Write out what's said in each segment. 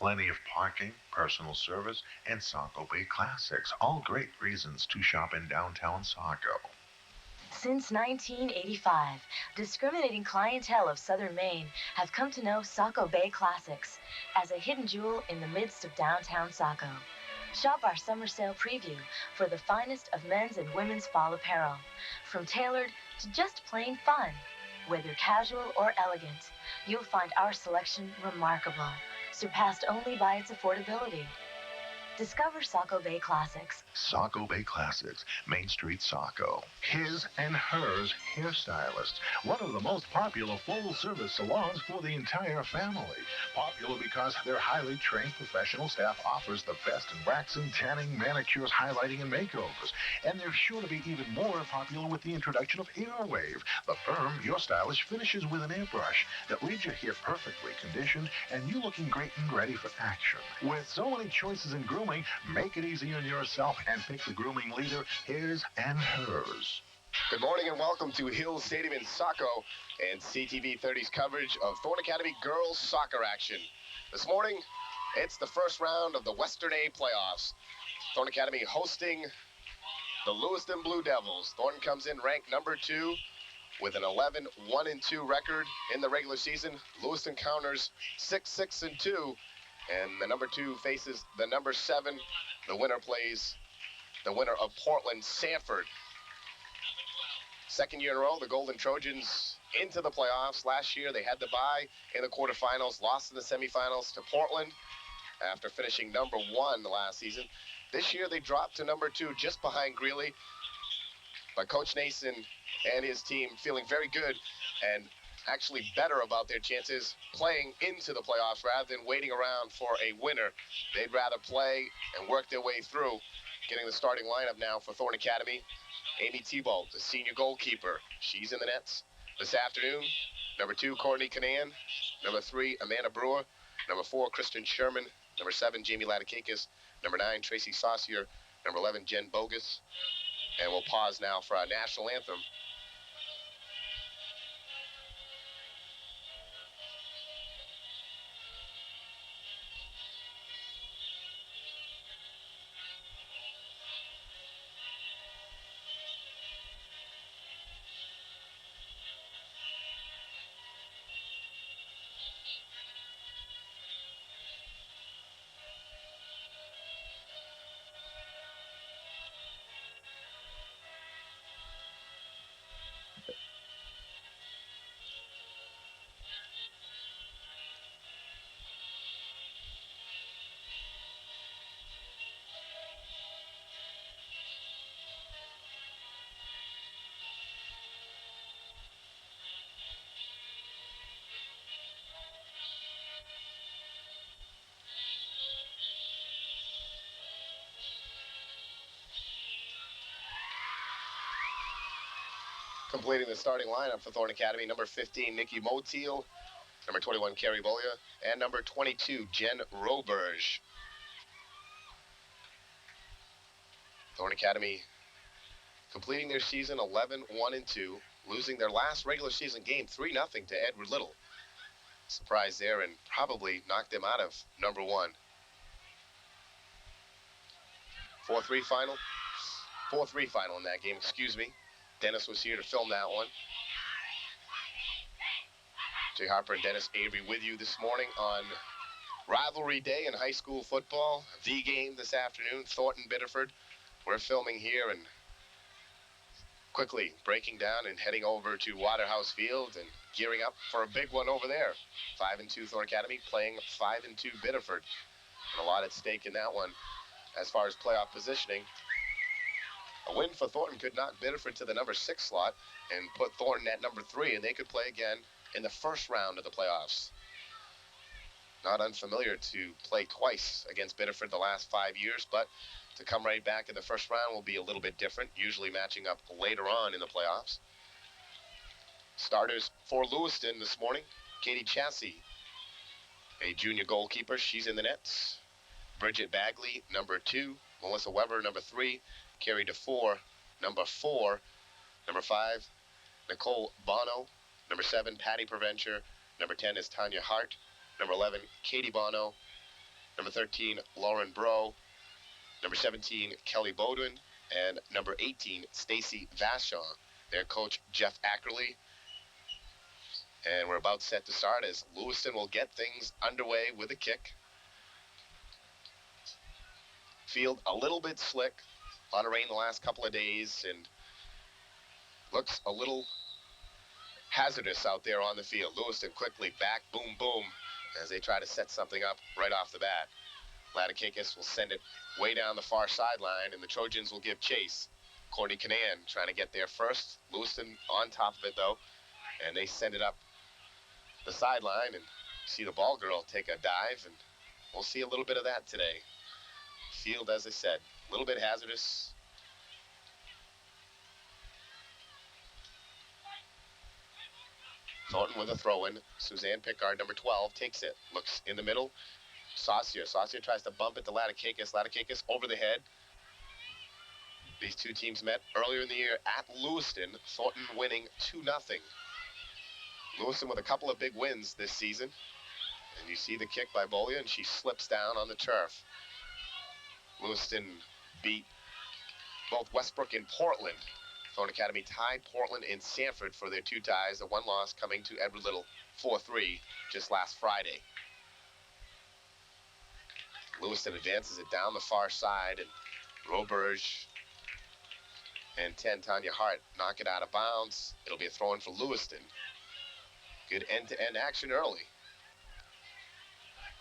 Plenty of parking, personal service, and Saco Bay Classics. All great reasons to shop in downtown Saco. Since 1985, discriminating clientele of Southern Maine have come to know Saco Bay Classics as a hidden jewel in the midst of downtown Saco. Shop our summer sale preview for the finest of men's and women's fall apparel, from tailored to just plain fun. Whether casual or elegant, you'll find our selection remarkable, surpassed only by its affordability. Discover Saco Bay Classics. Saco Bay Classics, Main Street, Saco. His and Hers Hairstylists, one of the most popular full-service salons for the entire family. Popular because their highly trained professional staff offers the best in waxing, tanning, manicures, highlighting, and makeovers. And they're sure to be even more popular with the introduction of Airwave, the firm your stylish finishes with an airbrush that leaves your hair perfectly conditioned and you looking great and ready for action. With so many choices in grooming, make it easy on yourself and pick the grooming leader, His and Hers. Good morning and welcome to Hill Stadium in Saco and CTV 30's coverage of Thorn Academy girls soccer action. This morning, it's the first round of the Western A playoffs. Thorn Academy hosting the Lewiston Blue Devils. Thorn comes in ranked number 2 with an 11-1-2 record in the regular season. Lewiston counters 6-6-2. And the number 2 faces the number 7. The winner plays the winner of Portland Sanford. Second year in a row, the Golden Trojans into the playoffs. Last year, they had to bye in the quarterfinals, lost in the semifinals to Portland after finishing number 1 last season. This year, they dropped to number 2, just behind Greeley. But Coach Nason and his team feeling very good and actually better about their chances playing into the playoffs rather than waiting around for a winner. They'd rather play and work their way through. Getting the starting lineup now for Thorn Academy. Amy Thibault, the senior goalkeeper. She's in the nets this afternoon. Number 2, Courtney Canan. Number 3, Amanda Brewer. Number 4, Kristen Sherman. Number 7, Jamie Ladakakis. Number 9, Tracy Saucier. Number 11, Jen Bogus. And we'll pause now for our national anthem. Completing the starting lineup for Thorn Academy, number 15, Nikki Motiel, number 21, Carrie Bolia, and number 22, Jen Roberge. Thorn Academy completing their season 11-1-2, losing their last regular season game 3-0 to Edward Little. Surprise there and probably knocked them out of number 1. 4-3 final. 4-3 final in that game, excuse me. Dennis was here to film that one. Jay Harper and Dennis Avery with you this morning on Rivalry Day in high school football. The game this afternoon, Thornton Biddeford. We're filming here and quickly breaking down and heading over to Waterhouse Field and gearing up for a big one over there. 5-2 Thorn Academy playing 5-2 Biddeford. And a lot at stake in that one as far as playoff positioning. A win for Thornton could knock Biddeford to the number 6 slot and put Thornton at number 3, and they could play again in the first round of the playoffs. Not unfamiliar to play twice against Biddeford the last 5 years, but to come right back in the first round will be a little bit different, usually matching up later on in the playoffs. Starters for Lewiston this morning, Katie Chassie, a junior goalkeeper. She's in the nets. Bridget Bagley, number 2. Melissa Weber, number 3. Carrie DeFore, number 4. Number 5, Nicole Bono. Number 7, Patty Preventure. Number 10 is Tanya Hart. Number 11, Katie Bono. Number 13, Lauren Bro. Number 17, Kelly Bowden. And number 18, Stacy Vachon. Their coach, Jeff Ackerley. And we're about set to start as Lewiston will get things underway with a kick. Field a little bit slick. A lot of rain the last couple of days and looks a little hazardous out there on the field. Lewiston quickly back, boom, boom, as they try to set something up right off the bat. Latikakis will send it way down the far sideline, and the Trojans will give chase. Courtney Canan trying to get there first. Lewiston on top of it, though, and they send it up the sideline, and see the ball girl take a dive, and we'll see a little bit of that today. Field, as I said, a little bit hazardous. Thornton with a throw-in. Suzanne Pickard, number 12, takes it. Looks in the middle. Saucier tries to bump it to Latikakis. Latikakis over the head. These two teams met earlier in the year at Lewiston. Thornton winning 2-0. Lewiston with a couple of big wins this season. And you see the kick by Bolia, and she slips down on the turf. Lewiston beat both Westbrook and Portland. Thornton Academy tied Portland and Sanford for their two ties. The one loss coming to Edward Little 4-3 just last Friday. Lewiston advances it down the far side, and Roberge and 10, Tanya Hart, knock it out of bounds. It'll be a throw-in for Lewiston. Good end-to-end action early.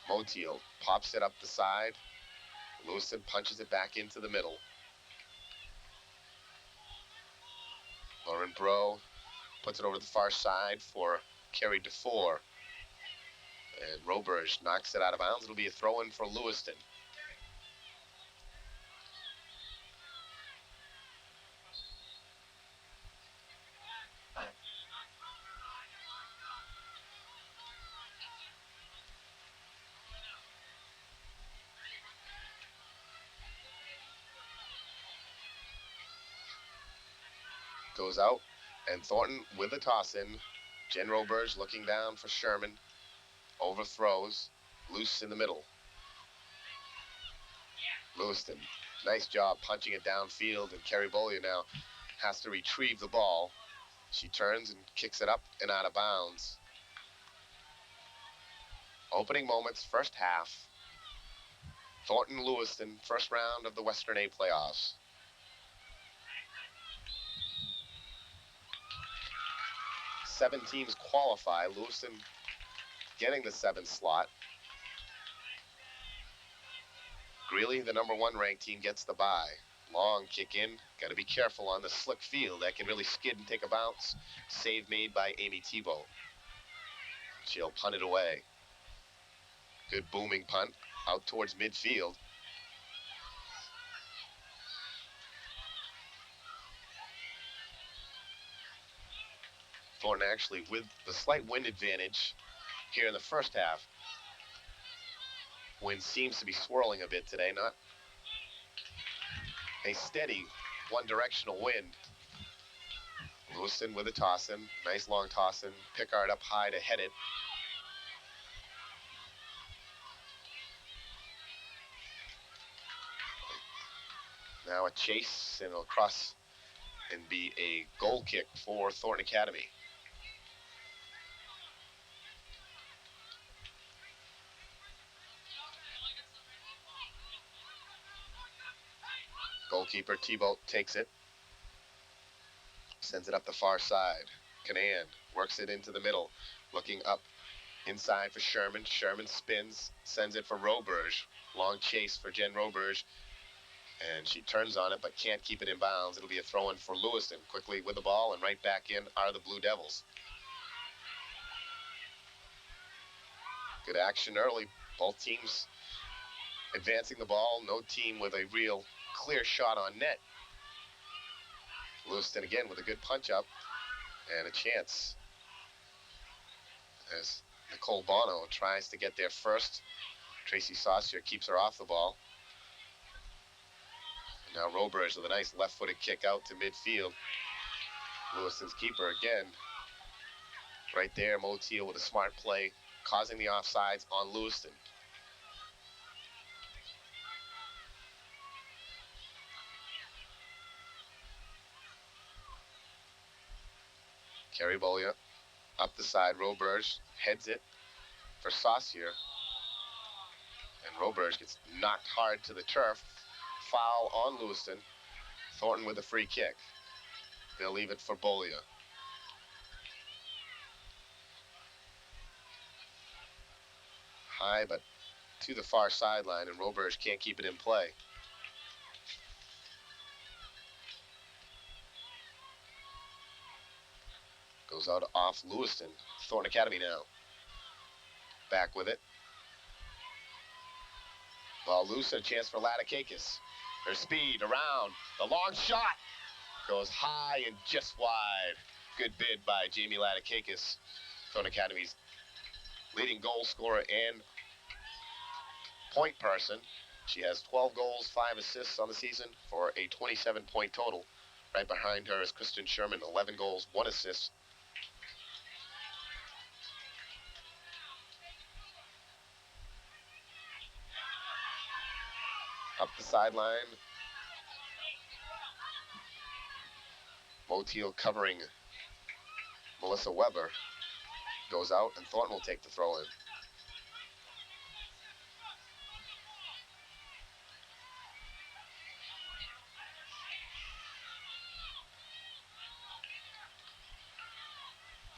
Motiel pops it up the side. Lewiston punches it back into the middle. Lauren Bro puts it over the far side for Carrie DeFore. And Roberge knocks it out of bounds. It'll be a throw-in for Lewiston. Goes out, and Thornton with a toss-in. Jen Roberge looking down for Sherman. Overthrows. Loose in the middle. Lewiston, nice job punching it downfield, and Carrie Bolia now has to retrieve the ball. She turns and kicks it up and out of bounds. Opening moments, first half. Thornton Lewiston, first round of the Western A playoffs. Seven teams qualify. Lewiston getting the 7th slot. Greeley, the number 1 ranked team, gets the bye. Long kick in. Got to be careful on the slick field. That can really skid and take a bounce. Save made by Amy Tebow. She'll punt it away. Good booming punt out towards midfield. Thornton actually with the slight wind advantage here in the first half. Wind seems to be swirling a bit today, not a steady one-directional wind. Lewiston with a toss-in, nice long toss-in. Pickard up high to head it. Now a chase, and it'll cross and be a goal kick for Thornton Academy. Goalkeeper Tebow takes it. Sends it up the far side. Canan works it into the middle. Looking up inside for Sherman. Sherman spins. Sends it for Roberge. Long chase for Jen Roberge. And she turns on it but can't keep it in bounds. It'll be a throw-in for Lewiston. Quickly with the ball, and right back in are the Blue Devils. Good action early. Both teams advancing the ball. No team with a real clear shot on net. Lewiston again with a good punch up and a chance as Nicole Bono tries to get there first. Tracy Saucier keeps her off the ball. Now Roberge with a nice left-footed kick out to midfield. Lewiston's keeper again. Right there, Motiel with a smart play, causing the offsides on Lewiston. Kerry Bolia up the side. Roberge heads it for Saucier. And Roberge gets knocked hard to the turf. Foul on Lewiston. Thornton with a free kick. They'll leave it for Bolia. High, but to the far sideline, and Roberge can't keep it in play. Goes out off Lewiston. Thornton Academy now. Back with it. Ball loose, a chance for Latikakis. Their speed around. The long shot goes high and just wide. Good bid by Jamie Latikakis, Thornton Academy's leading goal scorer and point person. She has 12 goals, 5 assists on the season for a 27-point total. Right behind her is Kristen Sherman, 11 goals, 1 assist. Up the sideline. Motiel covering Melissa Weber. Goes out, and Thornton will take the throw in.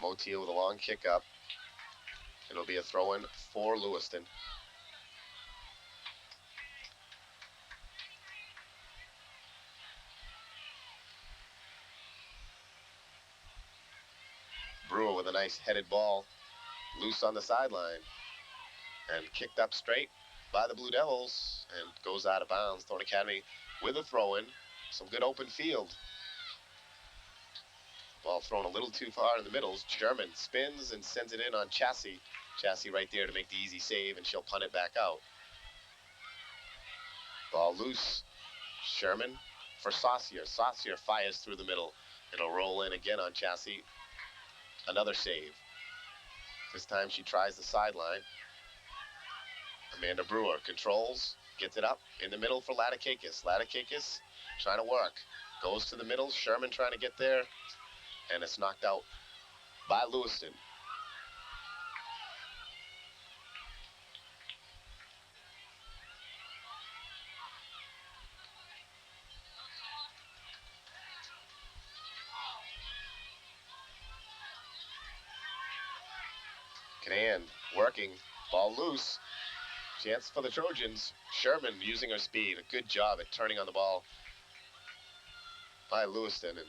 Motiel with a long kick up. It'll be a throw in for Lewiston. Brewer with a nice headed ball, loose on the sideline, and kicked up straight by the Blue Devils, and goes out of bounds. Thornton Academy with a throw-in. Some good open field. Ball thrown a little too far in the middle. Sherman spins and sends it in on Chassie. Chassie right there to make the easy save, and she'll punt it back out. Ball loose. Sherman for Saucier. Saucier fires through the middle. It'll roll in again on Chassie. Another save. This time she tries the sideline. Amanda Brewer controls, gets it up in the middle for Latikakis. Latikakis trying to work. Goes to the middle. Sherman trying to get there. And it's knocked out by Lewiston. Canan working. Ball loose. Chance for the Trojans. Sherman using her speed. A good job at turning on the ball by Lewiston. And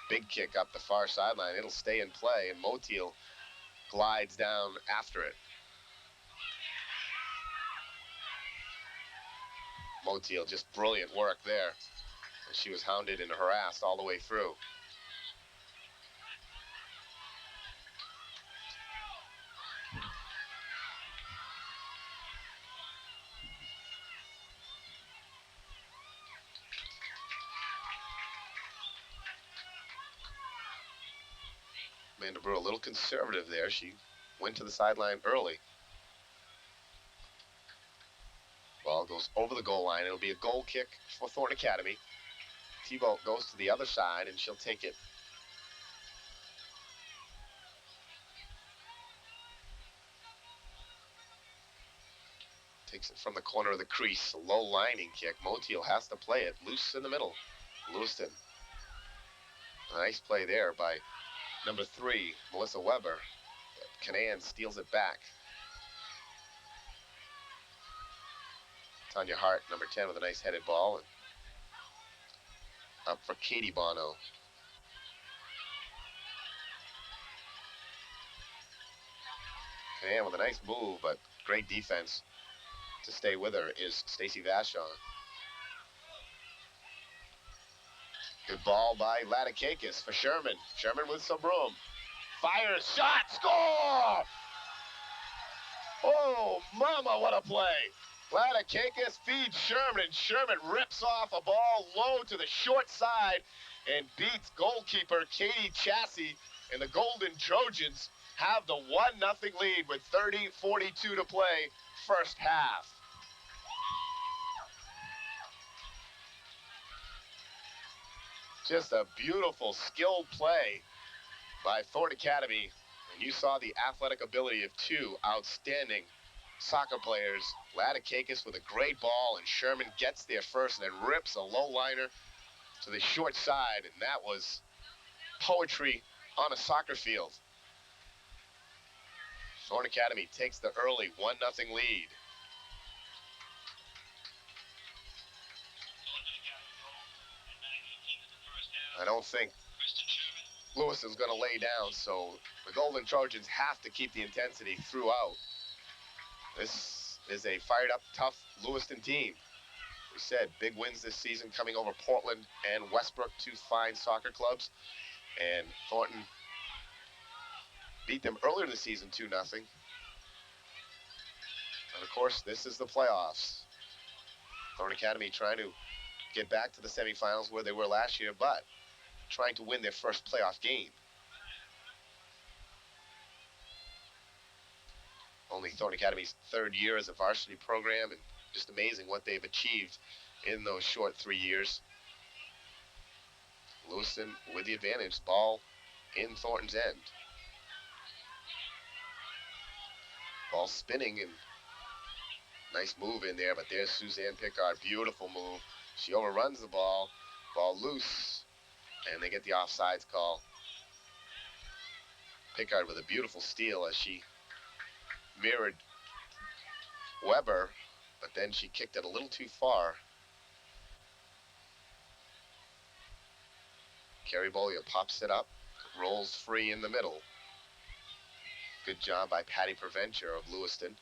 big kick up the far sideline. It'll stay in play, and Motiel glides down after it. Motiel, just brilliant work there. And she was hounded and harassed all the way through. Amanda Brewer a little conservative there. She went to the sideline early. Ball goes over the goal line. It'll be a goal kick for Thornton Academy. T-Bolt goes to the other side, and she'll take it. Takes it from the corner of the crease. A low lining kick. Motiel has to play it. Loose in the middle. Lewiston. A nice play there by number 3, Melissa Weber. Canan steals it back. Tanya Hart, number 10, with a nice headed ball. And up for Katie Bono. Canan with a nice move, but great defense to stay with her is Stacy Vachon. Good ball by Latikakis for Sherman. Sherman with some room. Fires, shot, score! Oh, mama, what a play. Latikakis feeds Sherman, and Sherman rips off a ball low to the short side and beats goalkeeper Katie Chassie, and the Golden Trojans have the 1-0 lead with 30:42 to play, first half. Just a beautiful, skilled play by Thornton Academy. And you saw the athletic ability of two outstanding soccer players. Ladakakis with a great ball, and Sherman gets there first and then rips a low liner to the short side, and that was poetry on a soccer field. Thornton Academy takes the early 1-0 lead. I don't think Lewiston's going to lay down, so the Golden Trojans have to keep the intensity throughout. This is a fired-up, tough Lewiston team. We said big wins this season coming over Portland and Westbrook, two fine soccer clubs. And Thornton beat them earlier in the season 2-0. And of course, this is the playoffs. Thornton Academy trying to get back to the semifinals where they were last year, but trying to win their first playoff game. Only Thornton Academy's third year as a varsity program, and just amazing what they've achieved in those short 3 years. Lewiston with the advantage, ball in Thornton's end. Ball spinning, and nice move in there, but there's Suzanne Pickard, beautiful move. She overruns the ball loose, and they get the offsides call. Pickard with a beautiful steal as she mirrored Weber, but then she kicked it a little too far. Carrie Bolia pops it up, rolls free in the middle. Good job by Patty Preventure of Lewiston.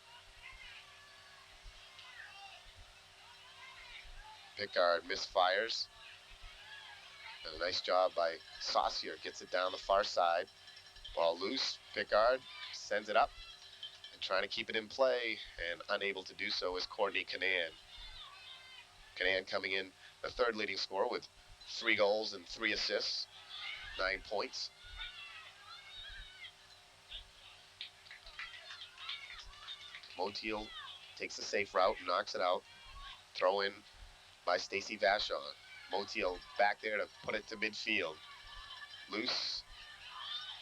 Pickard misfires. And a nice job by Saucier, gets it down the far side. Ball loose, Pickard sends it up and trying to keep it in play, and unable to do so is Courtney Canan. Canan coming in the third leading scorer with 3 goals and 3 assists, 9 points. Motiel takes a safe route and knocks it out. Throw in by Stacy Vachon. Motiel back there to put it to midfield. Loose.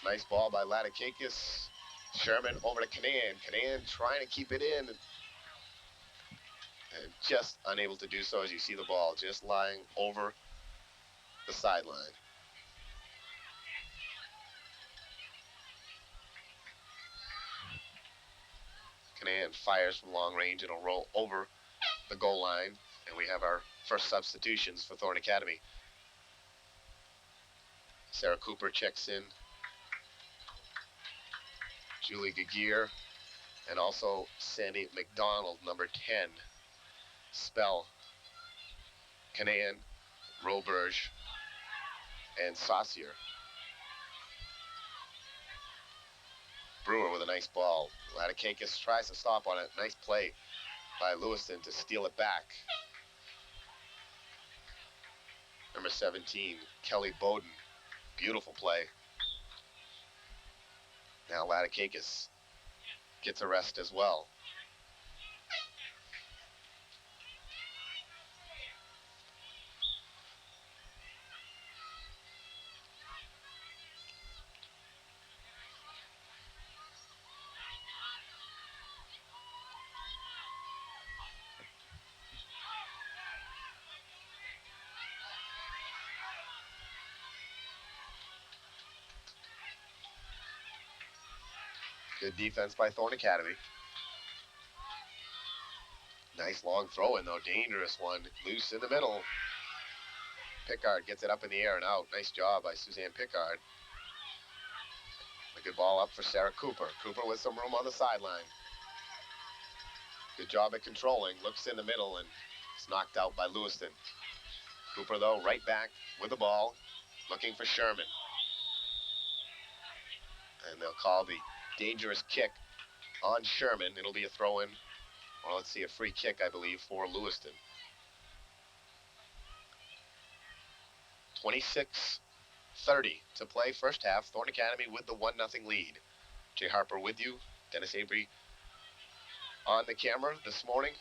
Nice ball by Ladakakis. Sherman over to Canan. Canan trying to keep it in. And just unable to do so as you see the ball just lying over the sideline. Canan fires from long range. It'll roll over the goal line. And we have our first substitutions for Thornton Academy. Sarah Cooper checks in. Julie Gagier. And also Sandy McDonald, number 10. Spell. Canan, Roberge, and Saucier. Brewer with a nice ball. Ladakakis tries to stop on it. Nice play by Lewiston to steal it back. Number 17, Kelly Bowden. Beautiful play. Now Ladakakis gets a rest as well. Good defense by Thornton Academy. Nice long throw in though, dangerous one. Loose in the middle. Pickard gets it up in the air and out. Nice job by Suzanne Pickard. A good ball up for Sarah Cooper. Cooper with some room on the sideline. Good job at controlling. Looks in the middle and it's knocked out by Lewiston. Cooper though right back with the ball. Looking for Sherman. And they'll call the dangerous kick on Sherman. It'll be a throw-in, or let's see, a free kick, I believe, for Lewiston. 26:30 to play first half. Thornton Academy with the 1-0 lead. Jay Harper with you. Dennis Avery on the camera this morning.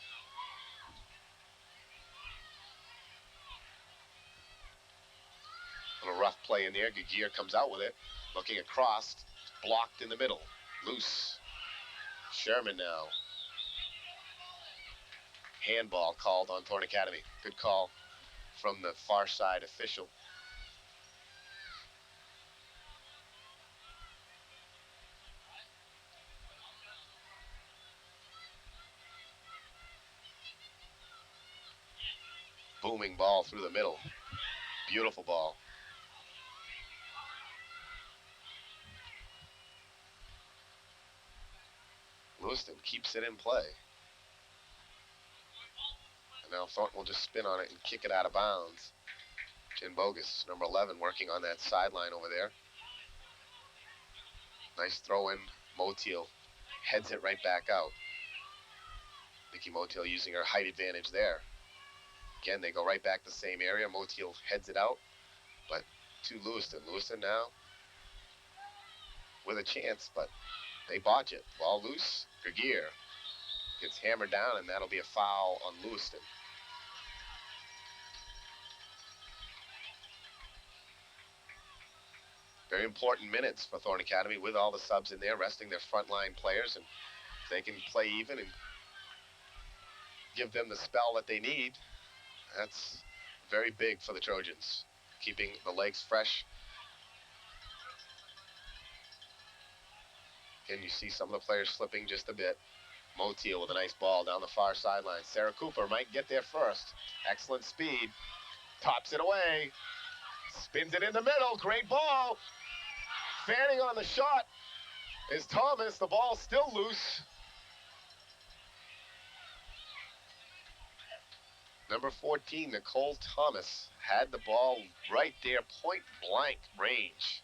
On a rough play in there. Gagier comes out with it. Looking across. Blocked in the middle. Loose. Sherman now. Handball called on Thorne Academy. Good call from the far side official. Booming ball through the middle. Beautiful ball. Lewiston keeps it in play. And now Thornton will just spin on it and kick it out of bounds. Jen Bogus, number 11, working on that sideline over there. Nice throw in. Motiel heads it right back out. Nikki Motiel using her height advantage there. Again, they go right back to the same area. Motiel heads it out, but to Lewiston. Lewiston now with a chance, but they botch it. Ball loose. Gagier gets hammered down, and that'll be a foul on Lewiston. Very important minutes for Thorne Academy with all the subs in there, resting their frontline players, and if they can play even and give them the spell that they need, that's very big for the Trojans, keeping the legs fresh. Again, you see some of the players slipping just a bit. Motiel with a nice ball down the far sideline. Sarah Cooper might get there first. Excellent speed. Tops it away. Spins it in the middle. Great ball. Fanning on the shot is Thomas. The ball's still loose. Number 14, Nicole Thomas, had the ball right there, point blank range.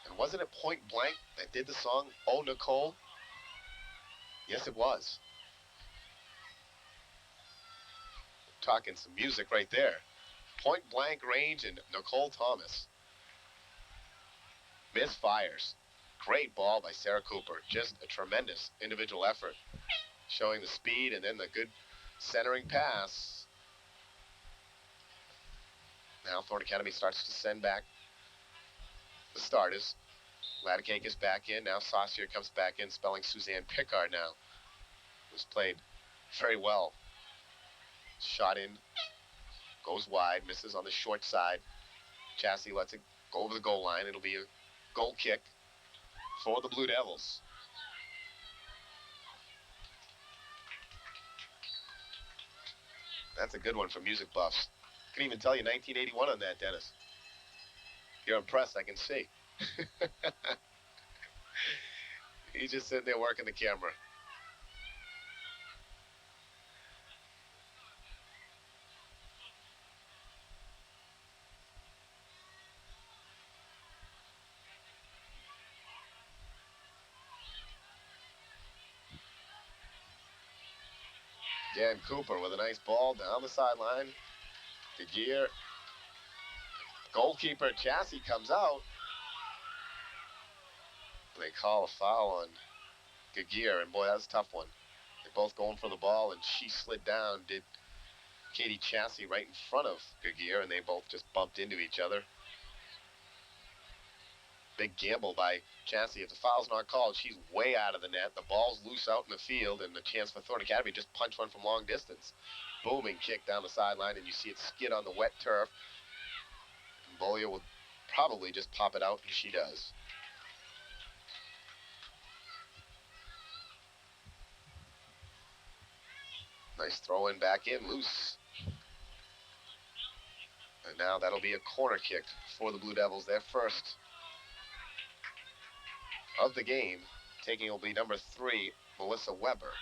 And wasn't it Point Blank that did the song, Oh Nicole? Yes, it was. Talking some music right there. Point blank range and Nicole Thomas. Misfires. Great ball by Sarah Cooper. Just a tremendous individual effort. Showing the speed and then the good centering pass. Now Thorne Academy starts to send back the starters. Ladicake is back in. Now Saucier comes back in, spelling Suzanne Pickard now. Who's played very well. Shot in. Goes wide. Misses on the short side. Chassie lets it go over the goal line. It'll be a goal kick for the Blue Devils. That's a good one for music buffs. Can even tell you 1981 on that, Dennis. You're impressed, I can see. He's just sitting there working the camera. Jan Cooper with a nice ball down the sideline. Gagier. Goalkeeper Chassie comes out. They call a foul on Gagier, and boy, that was a tough one. They're both going for the ball, and she slid down, did Katie Chassie right in front of Gagier, and they both just bumped into each other. Big gamble by Chassie. If the foul's not called, she's way out of the net. The ball's loose out in the field, and the chance for Thorne Academy just punch one from long distance. Booming kick down the sideline, and you see it skid on the wet turf. And Bollier will probably just pop it out, and she does. Nice throw in back in, loose. And now that'll be a corner kick for the Blue Devils. Their first of the game. Taking will be number 3, Melissa Weber.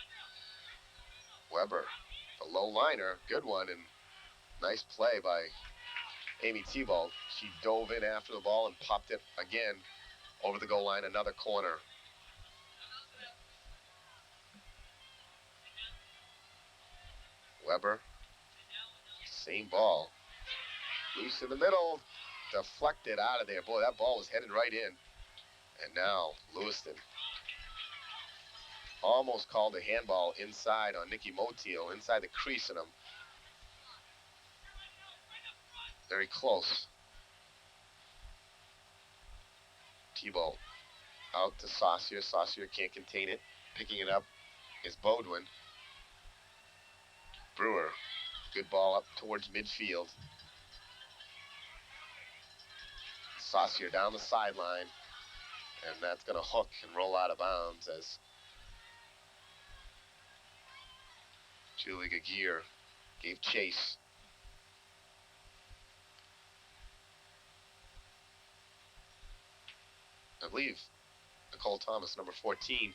Weber, the low liner, good one, and nice play by Amy Thibault. She dove in after the ball and popped it again over the goal line, another corner. Weber, same ball. Loose in the middle, deflected out of there. Boy, that ball was headed right in. And now, Lewiston almost called a handball inside on Nikki Motiel, inside the crease in him. very close. Tebow out to Saucier. Saucier can't contain it. Picking it up is Beaudoin. Brewer, good ball up towards midfield. Saucier down the sideline, and that's going to hook and roll out of bounds as Julie Gagier gave chase. I believe Nicole Thomas, number 14,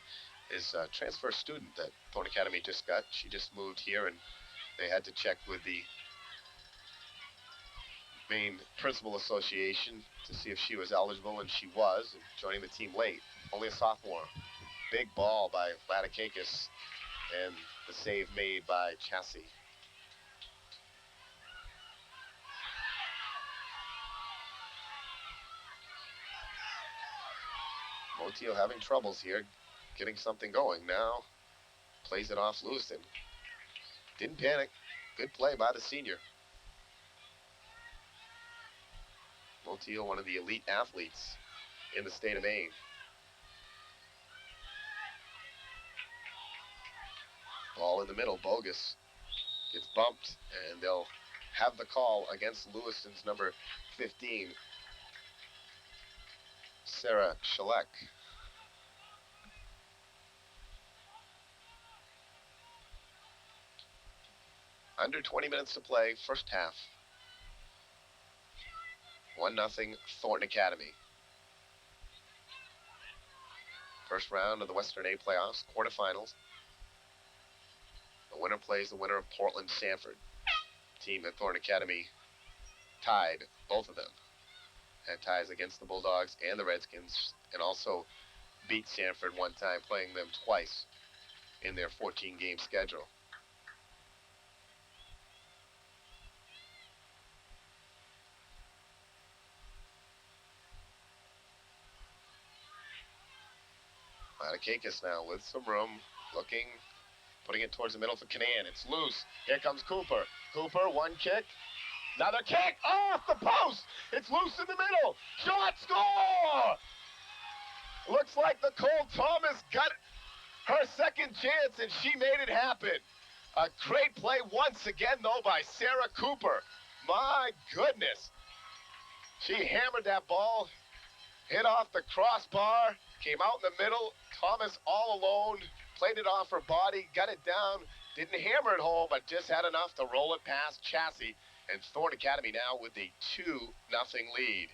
is a transfer student that Thorne Academy just got. She just moved here, and they had to check with the Maine Principal Association to see if she was eligible, and she was, joining the team late. Only a sophomore. Big ball by Latikakis, and the save made by Chassis. Motio having troubles here, getting something going. Now plays it off Lewiston. Didn't panic. Good play by the senior. Motio, one of the elite athletes in the state of Maine. Ball in the middle, Bogus gets bumped, and they'll have the call against Lewiston's number 15, Sarah Shalek. Under 20 minutes to play, first half. 1-0 Thornton Academy. First round of the Western A playoffs, quarterfinals. The winner plays the winner of Portland-Sanford. Team at Thornton Academy tied both of them. Had ties against the Bulldogs and the Redskins, and also beat Sanford one time, playing them twice in their 14-game schedule. Latikakis now with some room, looking, putting it towards the middle for Canan. It's loose. Here comes Cooper. Cooper, one kick. Another kick off the post. It's loose in the middle. Shot, score! Looks like Nicole Thomas got her second chance, and she made it happen. A great play once again, though, by Sarah Cooper. My goodness. She hammered that ball, hit off the crossbar, came out in the middle. Thomas all alone, played it off her body, got it down, didn't hammer it home, but just had enough to roll it past Chassis. And Thornton Academy now with a 2-0 lead.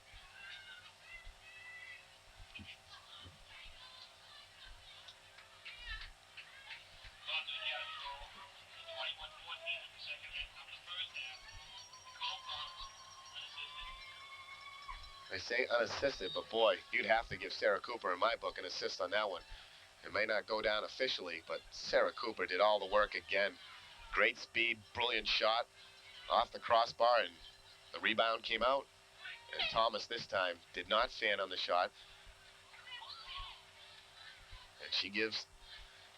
They say unassisted, but boy, you'd have to give Sarah Cooper, in my book, an assist on that one. It may not go down officially, but Sarah Cooper did all the work again. Great speed, brilliant shot off the crossbar, and the rebound came out. And Thomas this time did not fan on the shot. And she gives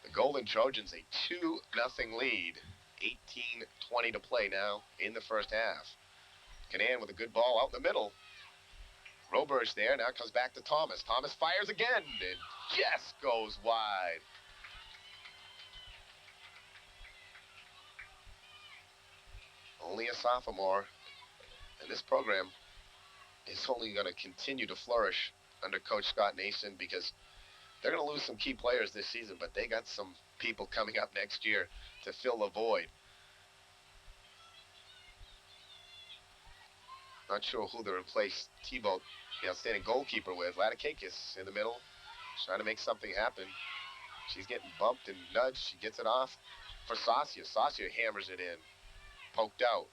the Golden Trojans a 2-0 lead. 18:20 to play now in the first half. Canan with a good ball out in the middle. Roberge there, now comes back to Thomas. Thomas fires again, and just goes wide. Only a sophomore, and this program is only going to continue to flourish under Coach Scott Nason, because they're going to lose some key players this season, but they got some people coming up next year to fill the void. Not sure who to replace Tebow, the outstanding goalkeeper, with. Latikakis in the middle, trying to make something happen. She's getting bumped and nudged. She gets it off for Saucier. Saucier hammers it in. Poked out.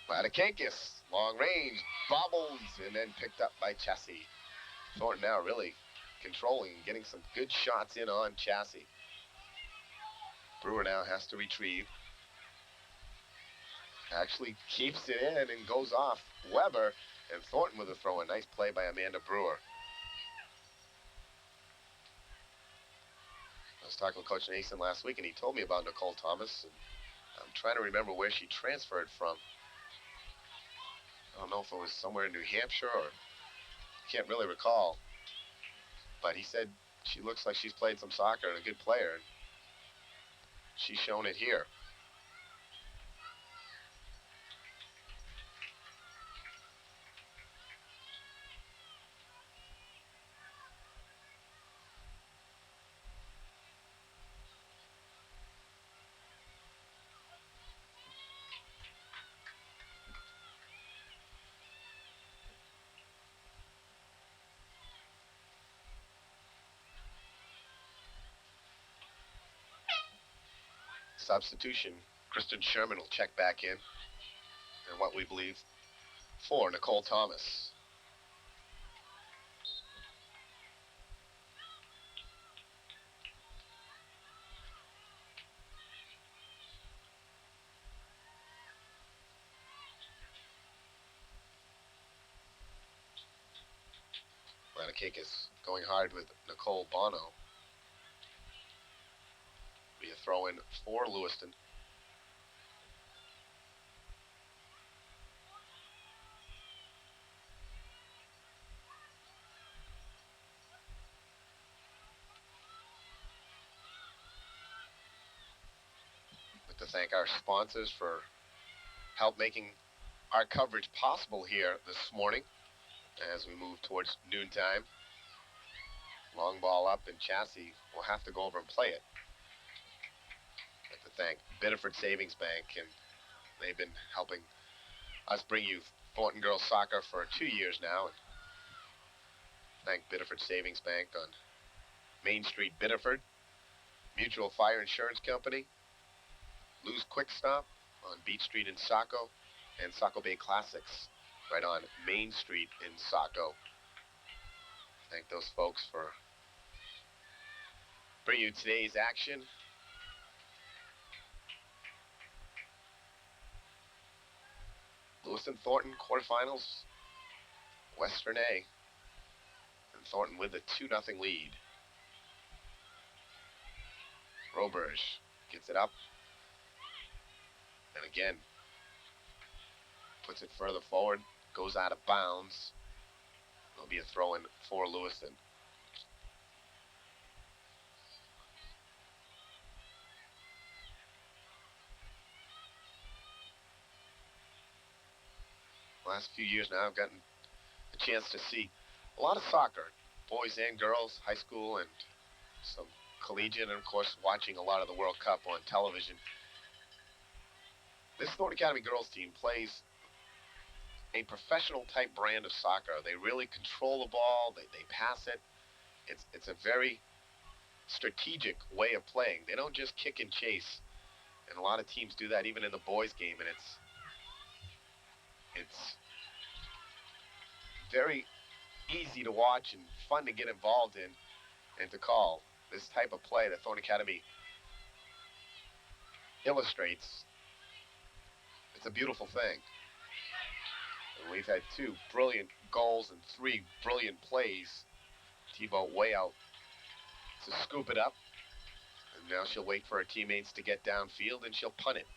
Latikakis, long range, bobbles, and then picked up by Chassis. Thornton now really controlling and getting some good shots in on Chassis. Brewer now has to retrieve. Actually keeps it in and goes off Weber, and Thornton with a throw. A nice play by Amanda Brewer. I was talking with Coach Nason last week, and he told me about Nicole Thomas, and I'm I'm trying to remember where she transferred from. I don't know if it was somewhere in New Hampshire or can't really recall. But he said she looks like she's played some soccer and a good player. And she's shown it here. Substitution. Kristen Sherman will check back in. And what we believe for Nicole Thomas. Cake is going hard with Nicole Bono. Be a throw in for Lewiston. I'd like to thank our sponsors for help making our coverage possible here this morning as we move towards noontime. Long ball up, and Chassis will have to go over and play it. I'd like to thank Biddeford Savings Bank, and they've been helping us bring you Thornton girls soccer for 2 years now. And thank Biddeford Savings Bank on Main Street, Biddeford. Mutual Fire Insurance Company. Lou's Quick Stop on Beach Street in Saco. And Saco Bay Classics right on Main Street in Saco. Thank those folks for bringing you today's action. Lewiston Thornton quarterfinals. Western A. And Thornton with a 2-0 lead. Roberge gets it up. And again, puts it further forward. Goes out of bounds. It'll be a throw-in for Lewiston. Last few years now, I've gotten a chance to see a lot of soccer, boys and girls, high school, and some collegiate, and of course watching a lot of the World Cup on television. This Thornton Academy girls team plays a professional type brand of soccer. They really control the ball, they pass it. It's a very strategic way of playing. They don't just kick and chase. And a lot of teams do that even in the boys game, and it's very easy to watch and fun to get involved in and to call. This type of play that Thornton Academy illustrates, it's a beautiful thing. And we've had 2 brilliant goals and 3 brilliant plays. T-Boat way out to scoop it up. And now she'll wait for her teammates to get downfield and she'll punt it.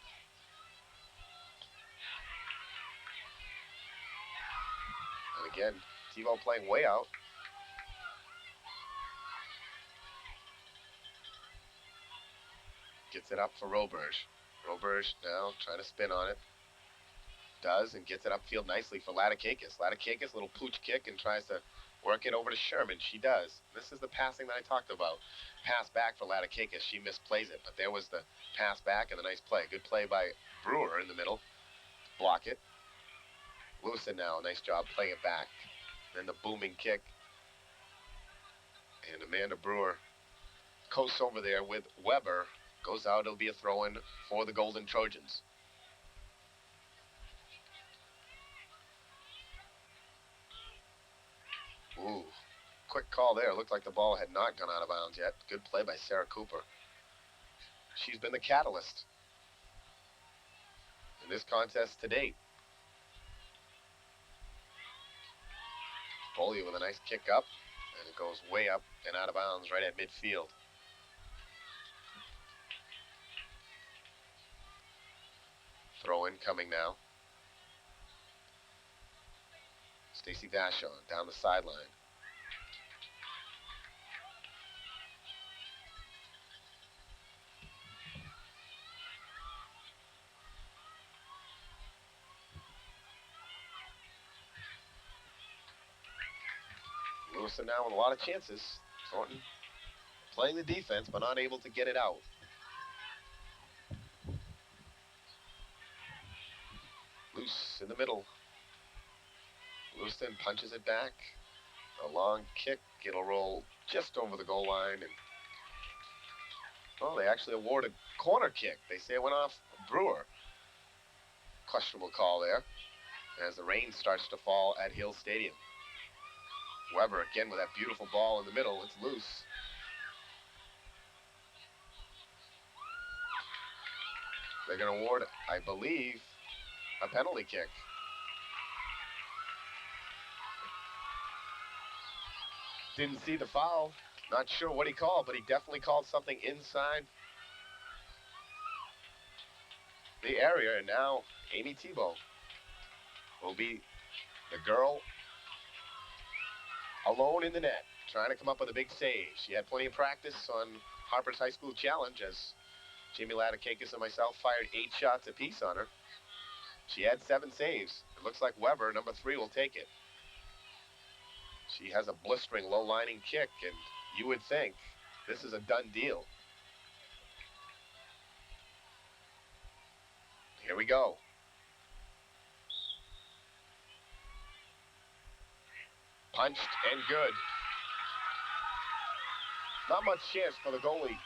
And again, T-Boat playing way out. Gets it up for Roberge. Roberge now trying to spin on it. Does, and gets it upfield nicely for Latikakis. Latikakis, little pooch kick, and tries to work it over to Sherman. She does. This is the passing that I talked about. Pass back for Latikakis. She misplays it, but there was the pass back and the nice play. Good play by Brewer in the middle. Block it. Lewiston now, nice job playing it back. Then the booming kick. And Amanda Brewer coasts over there with Weber. Goes out. It'll be a throw-in for the Golden Trojans. Ooh, quick call there. Looked like the ball had not gone out of bounds yet. Good play by Sarah Cooper. She's been the catalyst in this contest to date. Bollier with a nice kick up, and it goes way up and out of bounds right at midfield. Throw in coming now. Stacy Vachon down the sideline. Lewiston now with a lot of chances. Thornton playing the defense, but not able to get it out. Loose in the middle. Lewiston punches it back. A long kick. It'll roll just over the goal line. And they actually awarded corner kick. They say it went off Brewer. Questionable call there as the rain starts to fall at Hill Stadium. Weber again with that beautiful ball in the middle. It's loose. They're going to award, I believe, a penalty kick. Didn't see the foul. Not sure what he called, but he definitely called something inside the area. And now Amy Tebow will be the girl alone in the net, trying to come up with a big save. She had plenty of practice on Harper's High School Challenge as Jamie Ladakakis and myself fired 8 shots apiece on her. She had 7 saves. It looks like Weber, number 3, will take it. She has a blistering low-lining kick, and you would think this is a done deal. Here we go. Punched and good. Not much chance for the goalie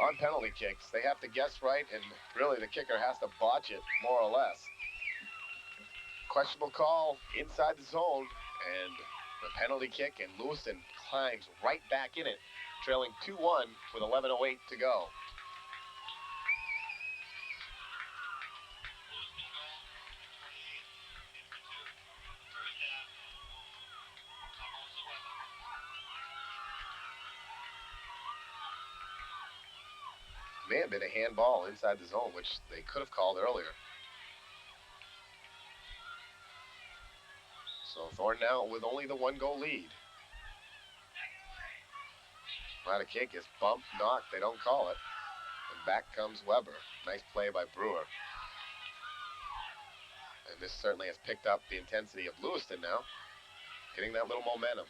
on penalty kicks. They have to guess right, and really the kicker has to botch it, more or less. Questionable call inside the zone, and the penalty kick, and Lewiston climbs right back in it, trailing 2-1 with 11:08 to go. May have been a handball inside the zone, which they could have called earlier. So Thornton now with only the 1-goal lead. Ladakakis bumped, knocked, they don't call it. And back comes Weber. Nice play by Brewer. And this certainly has picked up the intensity of Lewiston now. Getting that little momentum.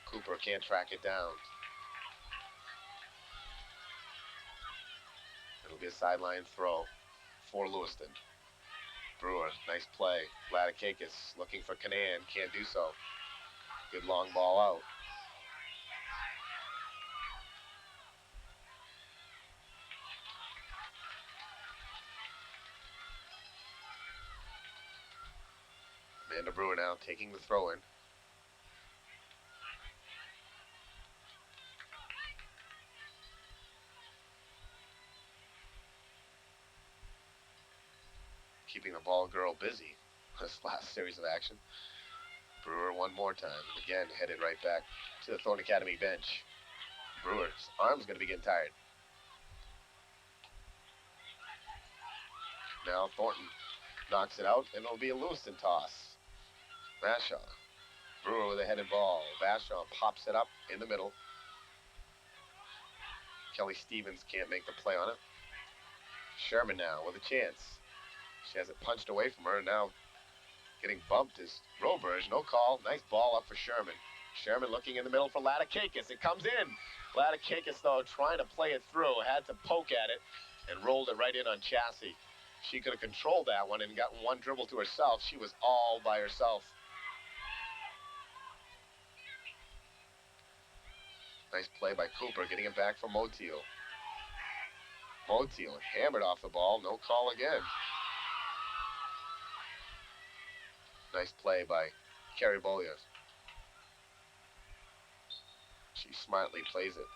Cooper can't track it down. It'll be a sideline throw for Lewiston. Brewer, nice play. Ladakakis looking for Canan, can't do so. Good long ball out. Amanda Brewer now taking the throw in. Keeping the ball girl busy this last series of action. Brewer one more time. Again, headed right back to the Thornton Academy bench. Brewer's arm's going to be getting tired. Now Thornton knocks it out, and it'll be a Lewiston toss. Vachon. Brewer with a headed ball. Vachon pops it up in the middle. Kelly Stevens can't make the play on it. Sherman now with a chance. She has it punched away from her, and now getting bumped is Roberge. No call. Nice ball up for Sherman. Sherman looking in the middle for Ladakakis. It comes in. Ladakakis, though, trying to play it through. Had to poke at it and rolled it right in on Chassis. She could have controlled that one and gotten one dribble to herself. She was all by herself. Nice play by Cooper, getting it back from Motiel. Motiel hammered off the ball. No call again. Nice play by Carrie Bollier. She smartly plays it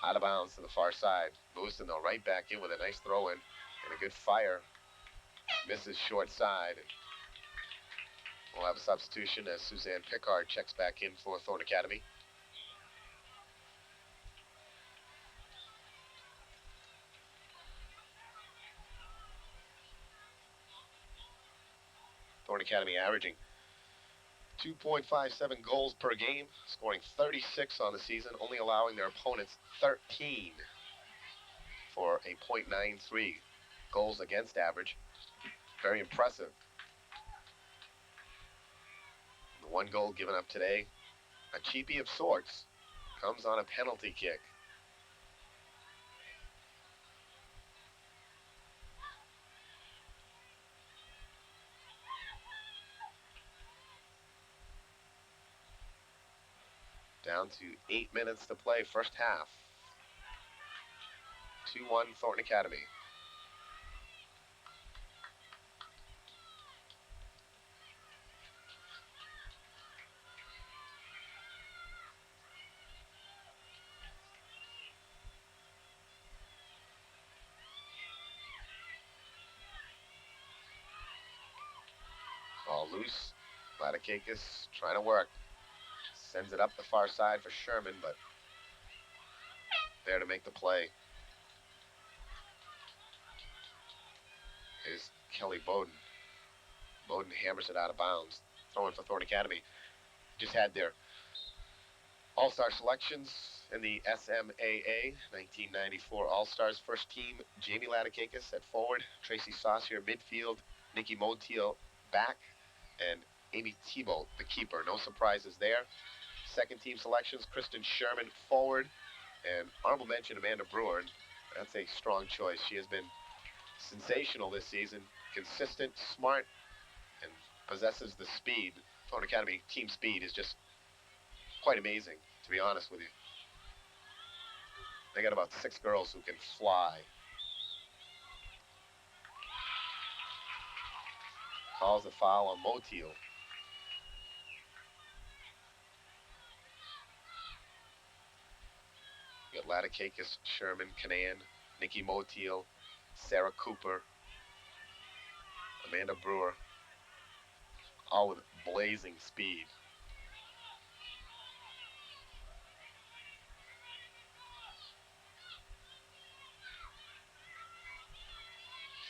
out of bounds to the far side. Lewiston, though, right back in with a nice throw in and a good fire. Misses short side. And we'll have a substitution as Suzanne Pickard checks back in for Thornton Academy. Academy averaging 2.57 goals per game, scoring 36 on the season, only allowing their opponents 13 for a .93 goals against average. Very impressive. The one goal given up today, a cheapie of sorts, comes on a penalty kick. Down to 8 minutes to play, first half. 2-1 Thornton Academy. Ball loose. Latikakis trying to work. Sends it up the far side for Sherman, but there to make the play is Kelly Bowden. Bowden hammers it out of bounds. Throwing for Thornton Academy. Just had their All-Star selections in the SMAA 1994 All-Stars. First team, Jamie Latikakis at forward, Tracy Saucier midfield, Nikki Motiel back, and Amy Thibault, the keeper. No surprises there. Second team selections, Kristen Sherman forward, and honorable mention Amanda Brewer. That's a strong choice. She has been sensational this season, consistent, smart, and possesses the speed. Thornton Academy team speed is just quite amazing, to be honest with you. They got about 6 girls who can fly. Calls the foul on Motiel. You got Latikakis, Sherman, Canan, Nikki Motiel, Sarah Cooper, Amanda Brewer, all with blazing speed.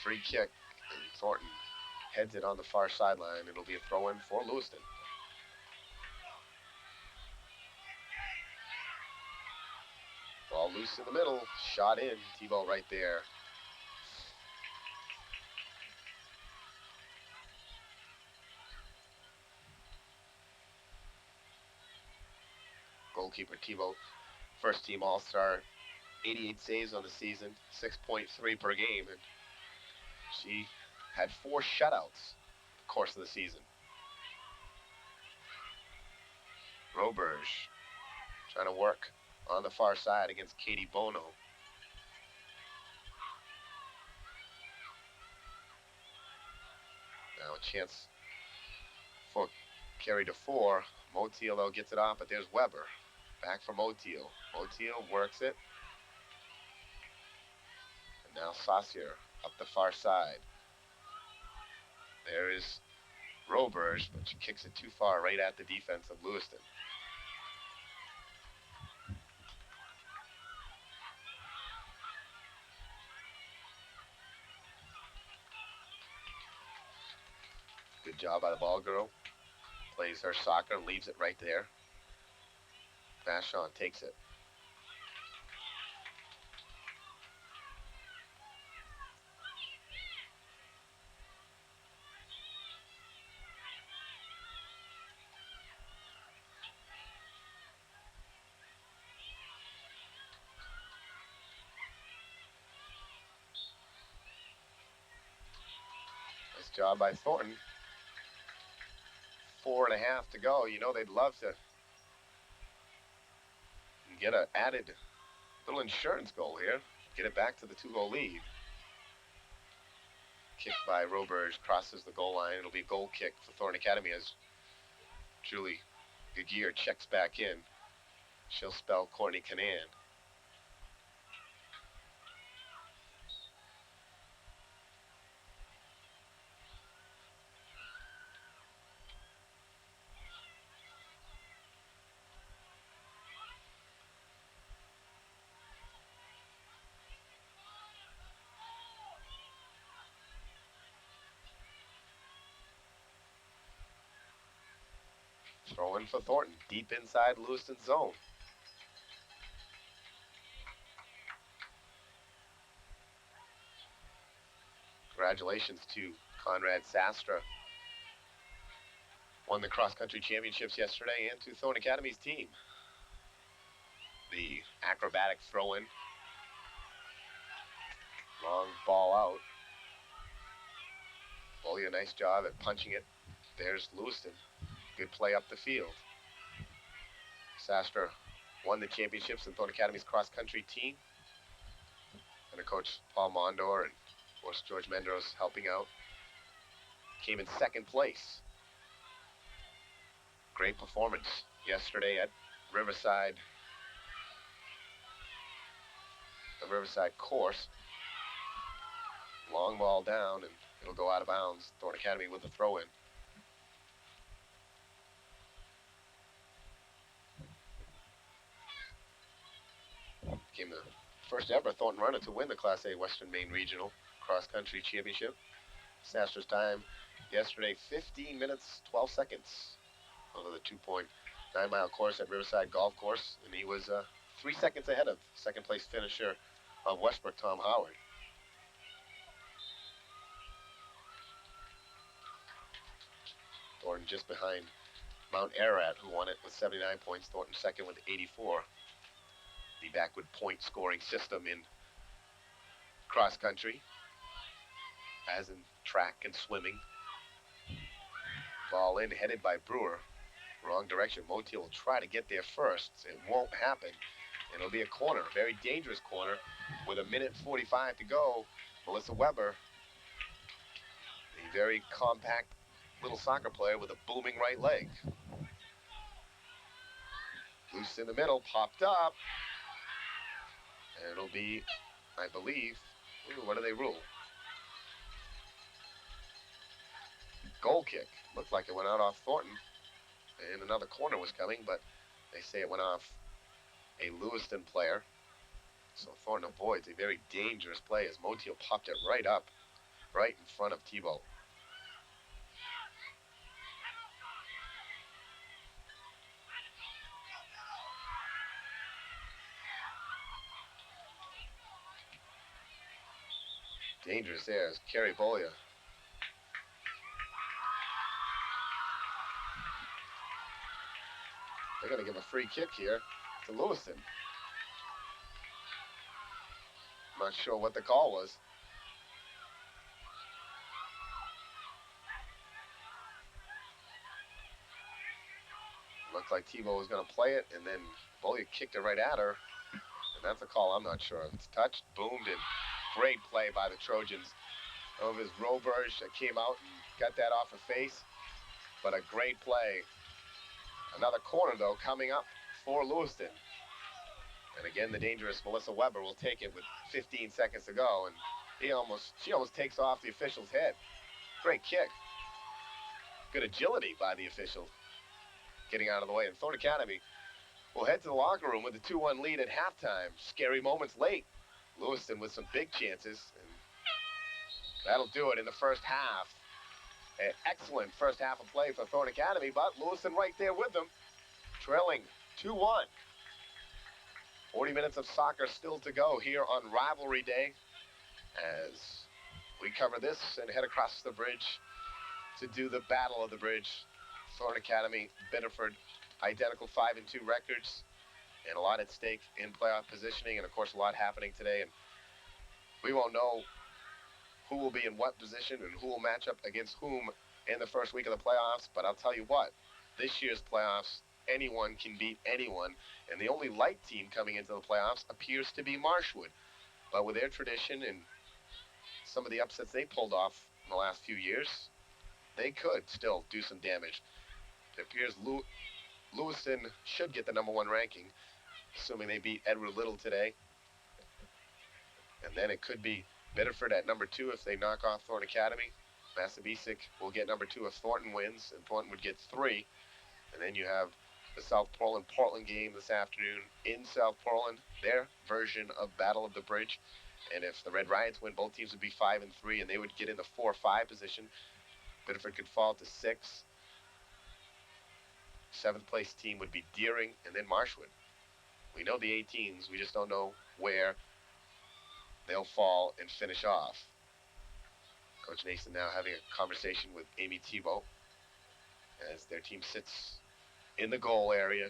Free kick, and Thornton heads it on the far sideline. It'll be a throw-in for Lewiston. Ball loose in the middle, shot in, T-ball right there. Goalkeeper Thibault, first team All-Star, 88 saves on the season, 6.3 per game, and she had 4 shutouts in the course of the season. Roberge trying to work on the far side against Katie Bono. Now a chance for carry to 4. Motiel though gets it off, but there's Weber. Back for Motiel. Motiel works it. And now Saucier up the far side. There is Roberge, but she kicks it too far right at the defense of Lewiston. Good job by the ball girl. Plays her soccer and leaves it right there. Vachon takes it. Nice job by Thornton. 4.5 to go. You know they'd love to get an added little insurance goal here. Get it back to the 2-goal lead. Kick by Roberge crosses the goal line. It'll be a goal kick for Thornton Academy as Julie Gagier checks back in. She'll spell Courtney Canan. Throw in for Thornton, deep inside Lewiston's zone. Congratulations to Conrad Sastra. Won the cross-country championships yesterday, and to Thornton Academy's team. The acrobatic throw-in. Long ball out. Bully, a nice job at punching it. There's Lewiston. Good play up the field. Sastra won the championships in Thornton Academy's cross-country team. And coach Paul Mondor and, of course, George Mendros helping out. Came in second place. Great performance yesterday at Riverside. The Riverside course. Long ball down, and it'll go out of bounds. Thornton Academy with the throw-in. Became the first ever Thornton runner to win the Class A Western Maine Regional Cross Country Championship. Sastra's time yesterday, 15 minutes, 12 seconds over the 2.9-mile course at Riverside Golf Course, and he was 3 seconds ahead of second place finisher of Westbrook, Tom Howard. Thornton just behind Mount Ararat, who won it with 79 points. Thornton second with 84. The backward point scoring system in cross country, as in track and swimming. Ball in, headed by Brewer. Wrong direction. Motiel will try to get there first. It won't happen. It'll be a corner, a very dangerous corner, with 1:45 to go. Melissa Weber, a very compact little soccer player with a booming right leg. Loose in the middle, popped up. And it'll be, I believe, what do they rule? Goal kick. Looked like it went out off Thornton. And another corner was coming, but they say it went off a Lewiston player. So Thornton avoids a very dangerous play as Motiel popped it right up, right in front of Tebow. Dangerous there is Kerry Bolia. They're going to give a free kick here to Lewiston. I'm not sure what the call was. Looked like Tebow was going to play it, and then Bolia kicked it right at her. And that's a call I'm not sure. It's touched, boomed, and great play by the Trojans. Of his Roberge that came out and got that off her face. But a great play. Another corner, though, coming up for Lewiston. And again, the dangerous Melissa Weber will take it with 15 seconds to go. And she almost takes off the official's head. Great kick. Good agility by the official. Getting out of the way. And Thornton Academy will head to the locker room with a 2-1 lead at halftime. Scary moments late. Lewiston with some big chances. And that'll do it in the first half. An excellent first half of play for Thornton Academy, but Lewiston right there with them, trailing 2-1. 40 minutes of soccer still to go here on Rivalry Day as we cover this and head across the bridge to do the Battle of the Bridge. Thornton Academy, Biddeford, identical 5-2 records, and a lot at stake in playoff positioning, and of course a lot happening today. And we won't know who will be in what position and who will match up against whom in the first week of the playoffs. But I'll tell you what, this year's playoffs, anyone can beat anyone. And the only light team coming into the playoffs appears to be Marshwood. But with their tradition and some of the upsets they pulled off in the last few years, they could still do some damage. It appears Lewiston should get the #1 ranking, assuming they beat Edward Little today. And then it could be Biddeford at #2 if they knock off Thornton Academy. Massabesic will get #2 if Thornton wins, and Thornton would get 3. And then you have the South Portland game this afternoon in South Portland, their version of Battle of the Bridge. And if the Red Riots win, both teams would be 5-3, and they would get in the 4-5 position. Biddeford could fall to 6. Seventh place team would be Deering and then Marshwood. We know the 18s. We just don't know where they'll fall and finish off. Coach Nason now having a conversation with Amy Tebow as their team sits in the goal area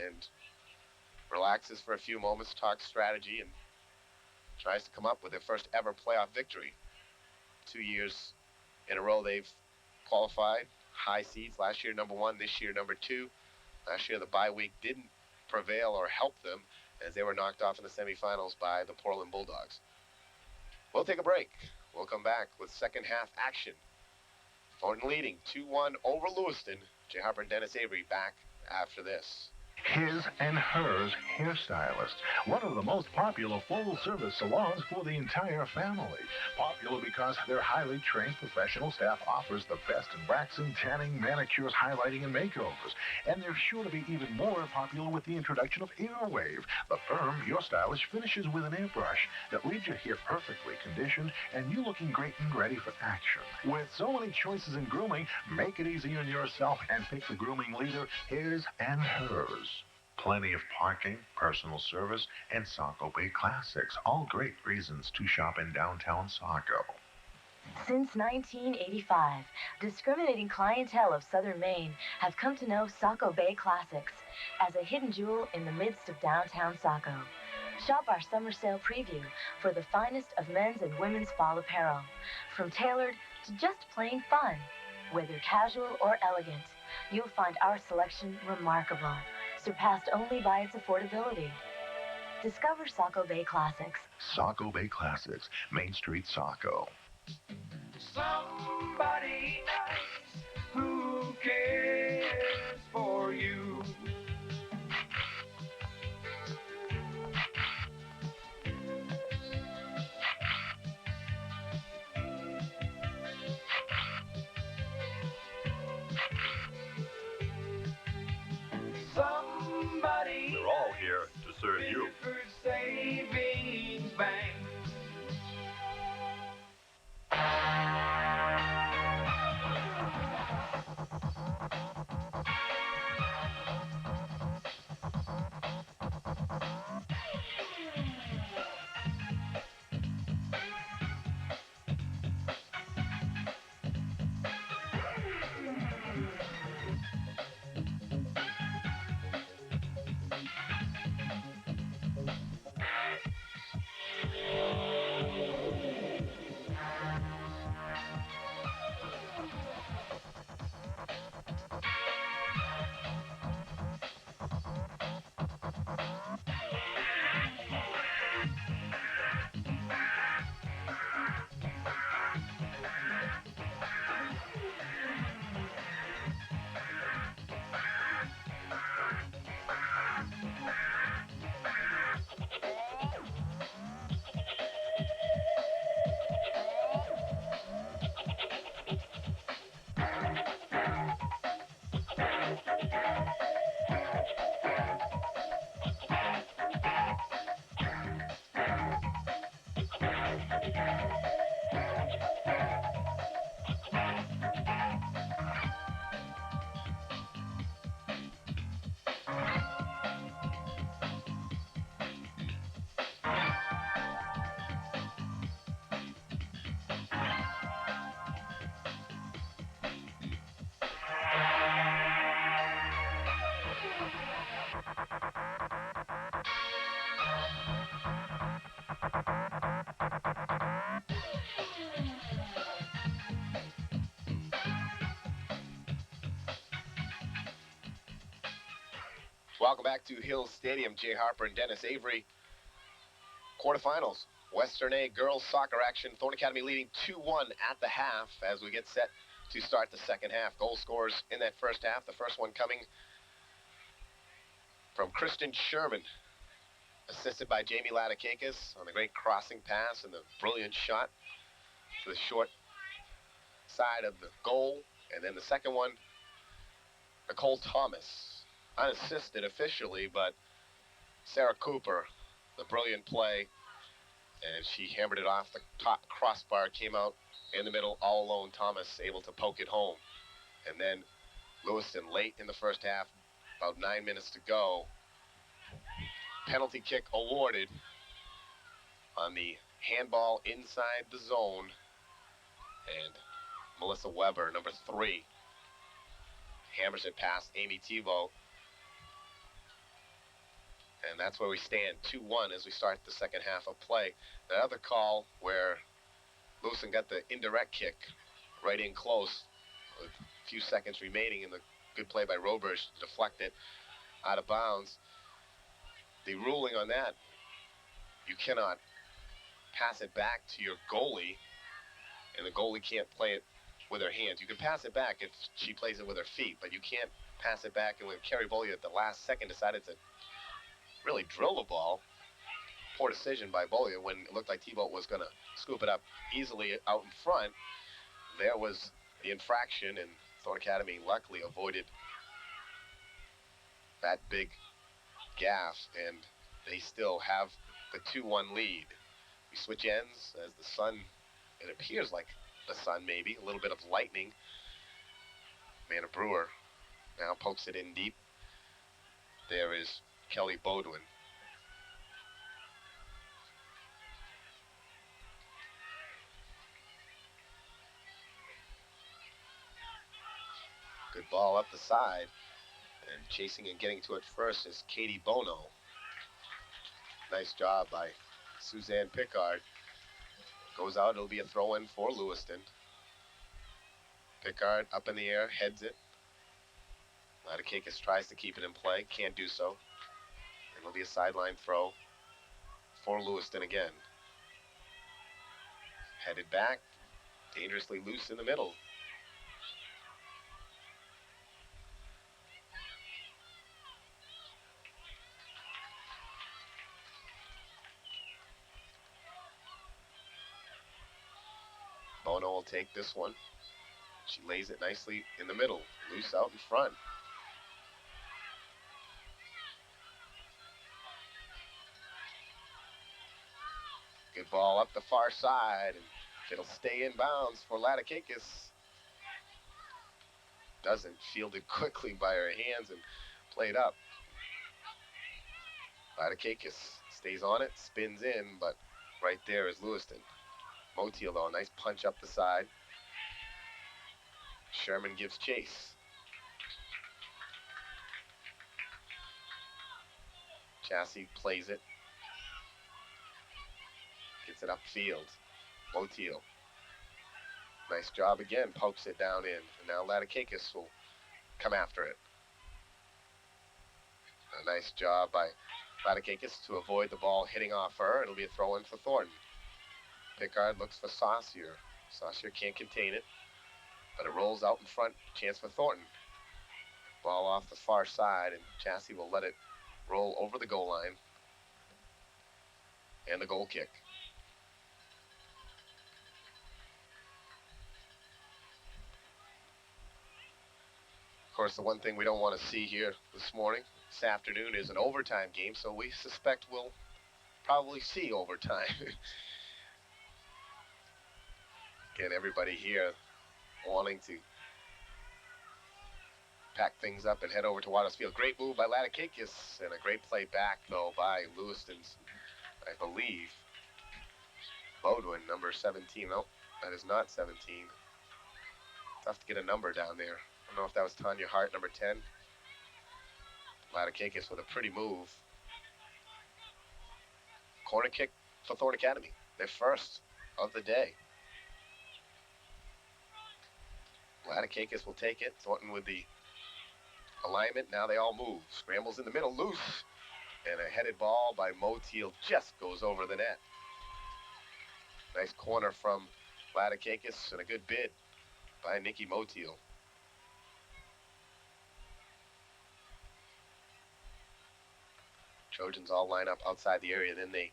and relaxes for a few moments, talks strategy, and tries to come up with their first ever playoff victory. 2 years in a row they've qualified, high seeds. Last year number 1, this year number 2. Last year the bye week didn't prevail or help them as they were knocked off in the semifinals by the Portland Bulldogs. We'll take a break. We'll come back with second half action. Thornton leading 2-1 over Lewiston. Jay Harper and Dennis Avery back after this. His and Hers Hairstylist, one of the most popular full-service salons for the entire family. Popular because their highly trained professional staff offers the best in waxing, tanning, manicures, highlighting, and makeovers. And they're sure to be even more popular with the introduction of Airwave, the firm your stylish finishes with an airbrush that leaves your hair perfectly conditioned and you looking great and ready for action. With so many choices in grooming, make it easy on yourself and pick the grooming leader, His and Hers. Plenty of parking, personal service, and Saco Bay Classics. All great reasons to shop in downtown Saco. Since 1985, discriminating clientele of Southern Maine have come to know Saco Bay Classics as a hidden jewel in the midst of downtown Saco. Shop our summer sale preview for the finest of men's and women's fall apparel, from tailored to just plain fun. Whether casual or elegant, you'll find our selection remarkable, surpassed only by its affordability. Discover Saco Bay Classics. Saco Bay Classics, Main Street, Saco. Somebody else who cares for you. Somebody We're all here to serve you. Savings Bank. Welcome back to Hills Stadium. Jay Harper and Dennis Avery. Quarterfinals. Western A girls soccer action. Thorn Academy leading 2-1 at the half as we get set to start the second half. Goal scorers in that first half. The first one coming from Kristen Sherman, assisted by Jamie Ladakakis on the great crossing pass and the brilliant shot to the short side of the goal. And then the second one, Nicole Thomas, unassisted officially, but Sarah Cooper, the brilliant play, and she hammered it off the top crossbar, came out in the middle all alone. Thomas able to poke it home. And then Lewiston late in the first half, about 9 minutes to go. Penalty kick awarded on the handball inside the zone. And Melissa Weber, number 3, hammers it past Amy Tebow. And that's where we stand, 2-1 as we start the second half of play. The other call where Lewiston got the indirect kick right in close with a few seconds remaining, and the good play by Robers to deflect it out of bounds. The ruling on that, you cannot pass it back to your goalie, and the goalie can't play it with her hands. You can pass it back if she plays it with her feet, but you can't pass it back. And when Kerry Bollier at the last second decided to really drill the ball, poor decision by Bollier when it looked like T-Boat was going to scoop it up easily out in front. There was the infraction, and Thorn Academy luckily avoided that big gaff, and they still have the 2-1 lead. We switch ends as the sun, it appears like the sun maybe, a little bit of lightning. Amanda Brewer now pokes it in deep. There is Kelly Bodwin. Good ball up the side, and chasing and getting to it first is Katie Bono. Nice job by Suzanne Pickard. Goes out, it'll be a throw-in for Lewiston. Pickard up in the air, heads it. Latikakis tries to keep it in play, can't do so. It'll be a sideline throw for Lewiston again. Headed back, dangerously loose in the middle. Bono will take this one. She lays it nicely in the middle, loose out in front. Good ball up the far side, and it'll stay in bounds for Latikakis. Doesn't field it quickly by her hands and played up. Latikakis stays on it, spins in, but right there is Lewiston. Motiel, though, nice punch up the side. Sherman gives chase. Chassis plays it. Gets it upfield. Motiel. Nice job again. Pokes it down in. And now Latikakis will come after it. A nice job by Latikakis to avoid the ball hitting off her. It'll be a throw-in for Thornton. Pickard looks for Saucier. Saucier can't contain it, but it rolls out in front. Chance for Thornton. Ball off the far side, and Chassis will let it roll over the goal line. And the goal kick. Of course, the one thing we don't want to see here this afternoon, is an overtime game, so we suspect we'll probably see overtime. Again, everybody here wanting to pack things up and head over to Waters Field. Great move by Latikakis, and a great play back, though, by Lewiston's, I believe, Bodwin, number 17. No, that is not 17. Tough to get a number down there. I don't know if that was Tanya Hart, number 10. Latikakis with a pretty move. Corner kick for Thorn Academy. Their first of the day. Latikakis will take it. Thornton with the alignment. Now they all move. Scrambles in the middle, loose. And a headed ball by Motiel just goes over the net. Nice corner from Latikakis and a good bid by Nikki Motiel. Trojans all line up outside the area. Then they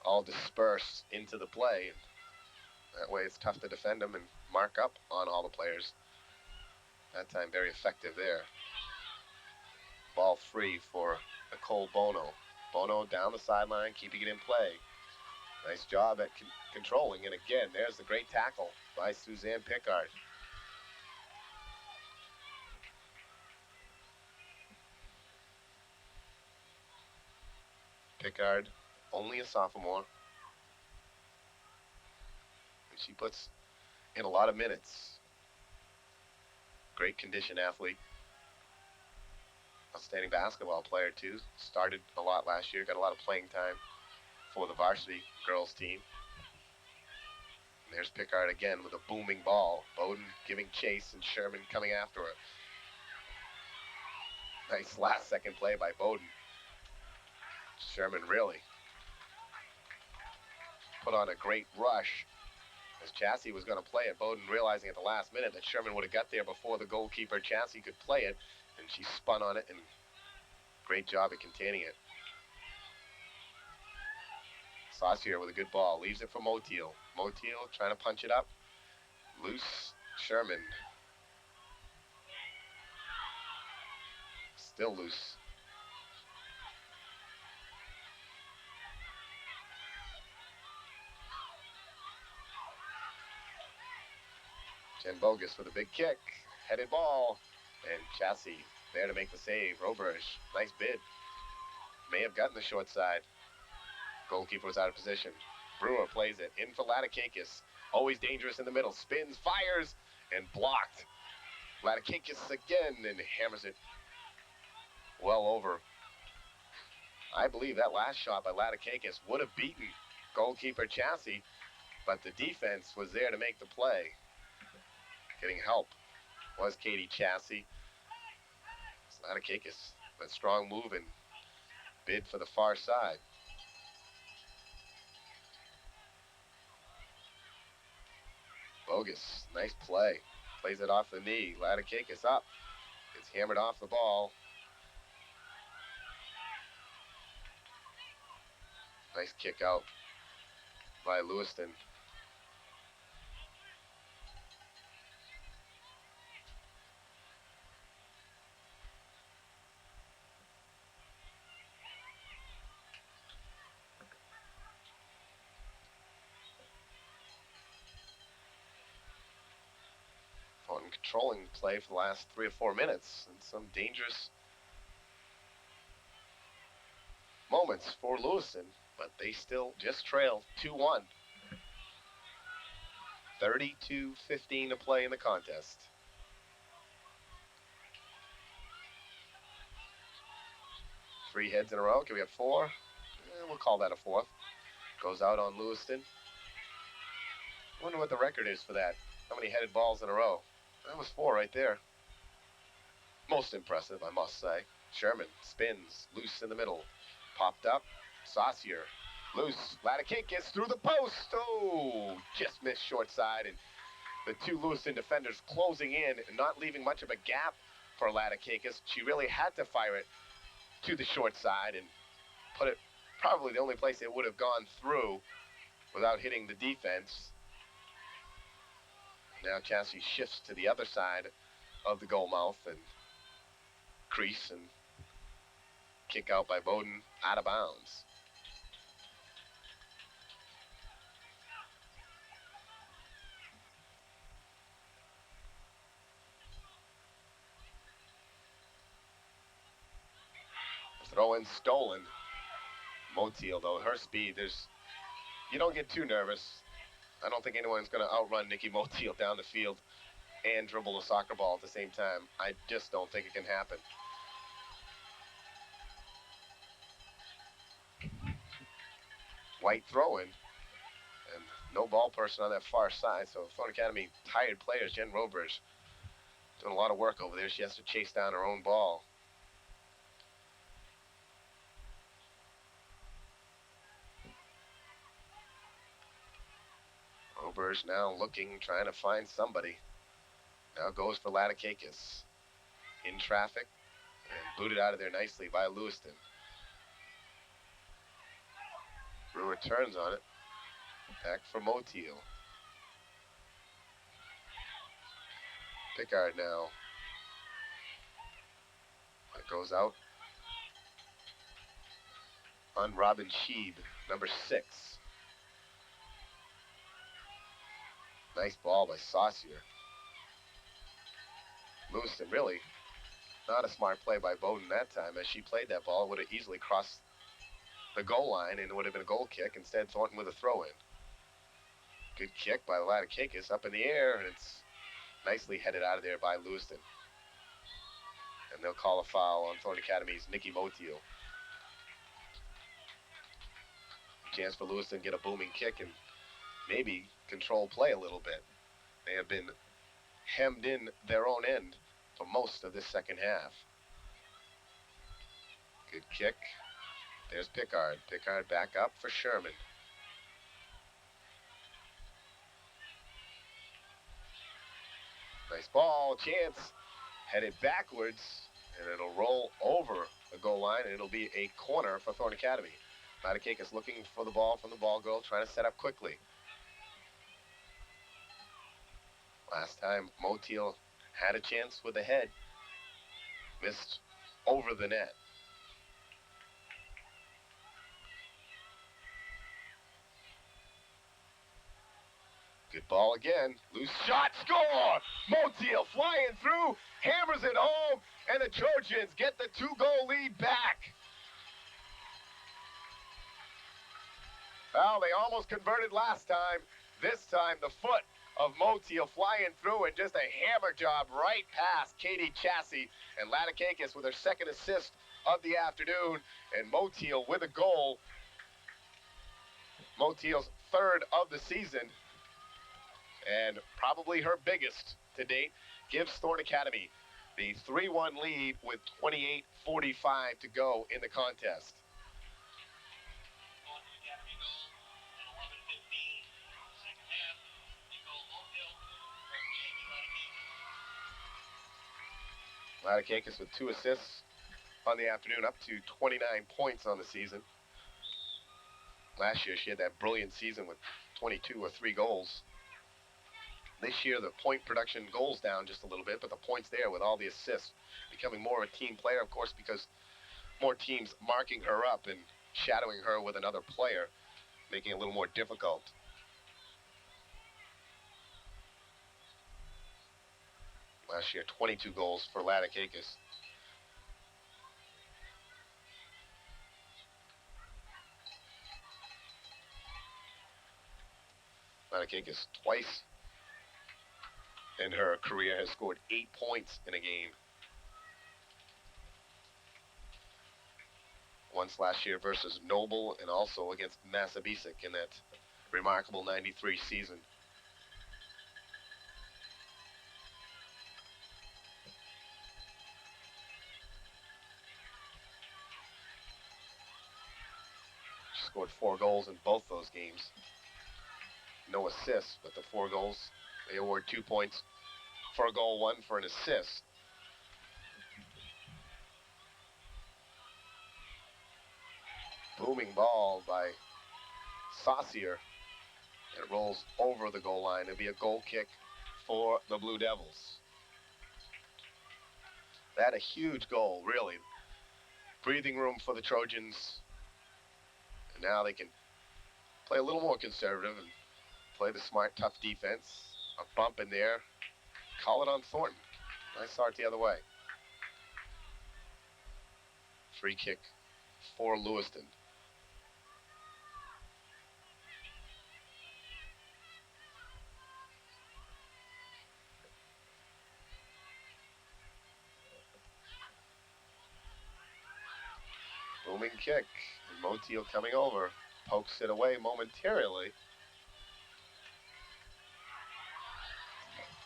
all disperse into the play. That way it's tough to defend them and mark up on all the players. That time very effective there. Ball free for Nicole Bono. Bono down the sideline, keeping it in play. Nice job at controlling. And again, there's the great tackle by Suzanne Pickard. Pickard, only a sophomore. And she puts in a lot of minutes. Great condition athlete. Outstanding basketball player, too. Started a lot last year, got a lot of playing time for the varsity girls team. And there's Pickard again with a booming ball. Bowden giving chase and Sherman coming after her. Nice last second play by Bowden. Sherman really put on a great rush as Chassie was going to play it. Bowden realizing at the last minute that Sherman would have got there before the goalkeeper Chassie could play it, and she spun on it, and great job at containing it. Saucier with a good ball, leaves it for Motiel. Motiel trying to punch it up. Loose, Sherman. Still loose. Jen Bogus with a big kick. Headed ball. And Chassie there to make the save. Roberge, nice bid. May have gotten the short side. Goalkeeper was out of position. Brewer plays it in for Latikakis. Always dangerous in the middle. Spins, fires, and blocked. Latikakis again and hammers it well over. I believe that last shot by Latikakis would have beaten goalkeeper Chassie, but the defense was there to make the play. Getting help was Katie Chassie. Latikakis, that strong move and bid for the far side. Bogus, nice play. Plays it off the knee. Latikakis up. It's hammered off the ball. Nice kick out by Lewiston. Fun controlling play for the last 3 or 4 minutes, and some dangerous moments for Lewiston, but they still just trailed 2-1. 32-15 to play in the contest. Three heads in a row. Can we have four? We'll call that a fourth. Goes out on Lewiston. Wonder what the record is for that. How many headed balls in a row? That was 4 right there. Most impressive, I must say. Sherman spins, loose in the middle. Popped up. Saucier, loose. Latikakis through the post. Oh, just missed short side. And the two Lewiston defenders closing in and not leaving much of a gap for Latikakis. She really had to fire it to the short side and put it probably the only place it would have gone through without hitting the defense. Now Chassie shifts to the other side of the goal mouth and crease and kick out by Bowden out of bounds. Throw in stolen. Motiel, though, her speed, you don't get too nervous. I don't think anyone's going to outrun Nikki Motiel down the field and dribble a soccer ball at the same time. I just don't think it can happen. White throw-in. And no ball person on that far side, so Phone Academy tired players. Jen Roberge doing a lot of work over there. She has to chase down her own ball. Roberge now looking, trying to find somebody. Now goes for Latikakis. In traffic and booted out of there nicely by Lewiston. Brewer turns on it. Back for Motiel. Pickard now. That goes out on Robin Sheeb, number 6. Nice ball by Saucier. Lewiston really not a smart play by Bowden that time. As she played that ball, would have easily crossed the goal line, and it would have been a goal kick. Instead, Thornton with a throw-in. Good kick by Latikakis up in the air, and it's nicely headed out of there by Lewiston. And they'll call a foul on Thornton Academy's Nikki Motiel. Chance for Lewiston to get a booming kick and maybe control play a little bit. They have been hemmed in their own end for most of this second half. Good kick. There's Pickard. Pickard back up for Sherman. Nice ball. Chance headed backwards, and it'll roll over the goal line, and it'll be a corner for Thornton Academy. Latikakis looking for the ball from the ball girl, trying to set up quickly. Last time, Motiel had a chance with the head. Missed over the net. Good ball again. Loose shot. Score! Motiel flying through. Hammers it home. And the Trojans get the 2-goal lead back. Well, they almost converted last time. This time, the foot of Motiel flying through and just a hammer job right past Katie Chassie. And Latikakis with her second assist of the afternoon. And Motiel with a goal. Motiel's third of the season. And probably her biggest to date, gives Thornton Academy the 3-1 lead with 28:45 to go in the contest. Latikakis with 2 assists on the afternoon, up to 29 points on the season. Last year she had that brilliant season with 22 or 3 goals. This year, the point production goes down just a little bit, but the points there with all the assists, becoming more of a team player, of course, because more teams marking her up and shadowing her with another player, making it a little more difficult. Last year, 22 goals for Latikakis. Latikakis twice in her career has scored 8 points in a game. Once last year versus Noble and also against Massabesic in that remarkable 93 season. She scored 4 goals in both those games. No assists, but the 4 goals, they award 2 points for a goal, 1 for an assist. Booming ball by Saucier. It rolls over the goal line. It'll be a goal kick for the Blue Devils. That a huge goal, really. Breathing room for the Trojans. And now they can play a little more conservative and play the smart, tough defense. A bump in there. Call it on Thornton. Nice start the other way. Free kick for Lewiston. Booming kick. And Motiel coming over. Pokes it away momentarily.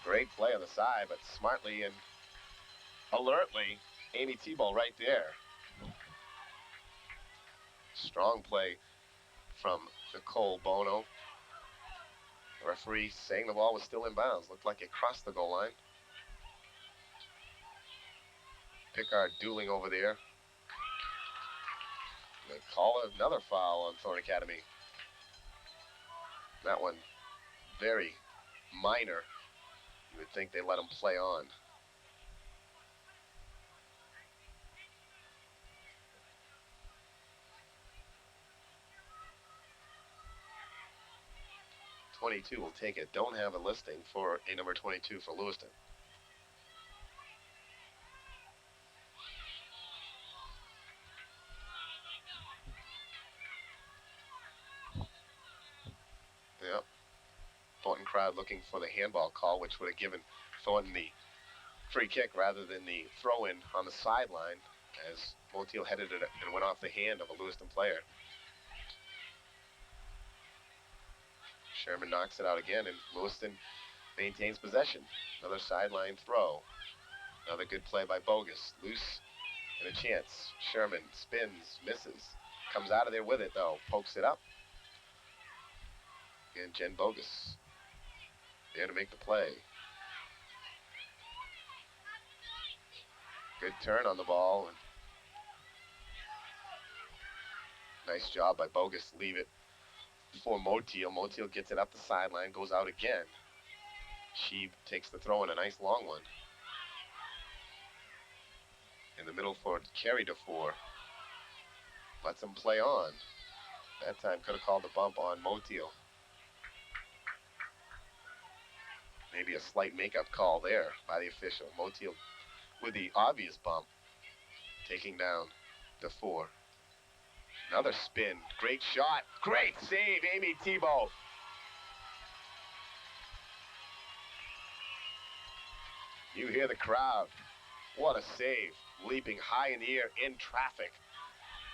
Great play on the side, but smartly and alertly, Amy Tebow right there. Strong play from Nicole Bono. The referee saying the ball was still in bounds. Looked like it crossed the goal line. Pickard dueling over there. They call another foul on Thornton Academy. That one very minor. You would think they let him play on. .22 will take it. Don't have a listing for a number 22 for Lewiston. crowd looking for the handball call, which would have given Thornton the free kick rather than the throw-in on the sideline as Motiel headed it and went off the hand of a Lewiston player. Sherman knocks it out again, and Lewiston maintains possession. Another sideline throw. Another good play by Bogus. Loose and a chance. Sherman spins, misses. Comes out of there with it, though. Pokes it up. And Jen Bogus there to make the play. Good turn on the ball. Nice job by Bogus to leave it for Motiel. Motiel gets it up the sideline, goes out again. She takes the throw in, a nice long one. In the middle for Carey DeFore. Lets him play on. That time could have called the bump on Motiel. Maybe a slight makeup call there by the official. Motiel with the obvious bump. Taking down DeFore. Another spin. Great shot. Great save, Amy Tebow. You hear the crowd. What a save. Leaping high in the air in traffic.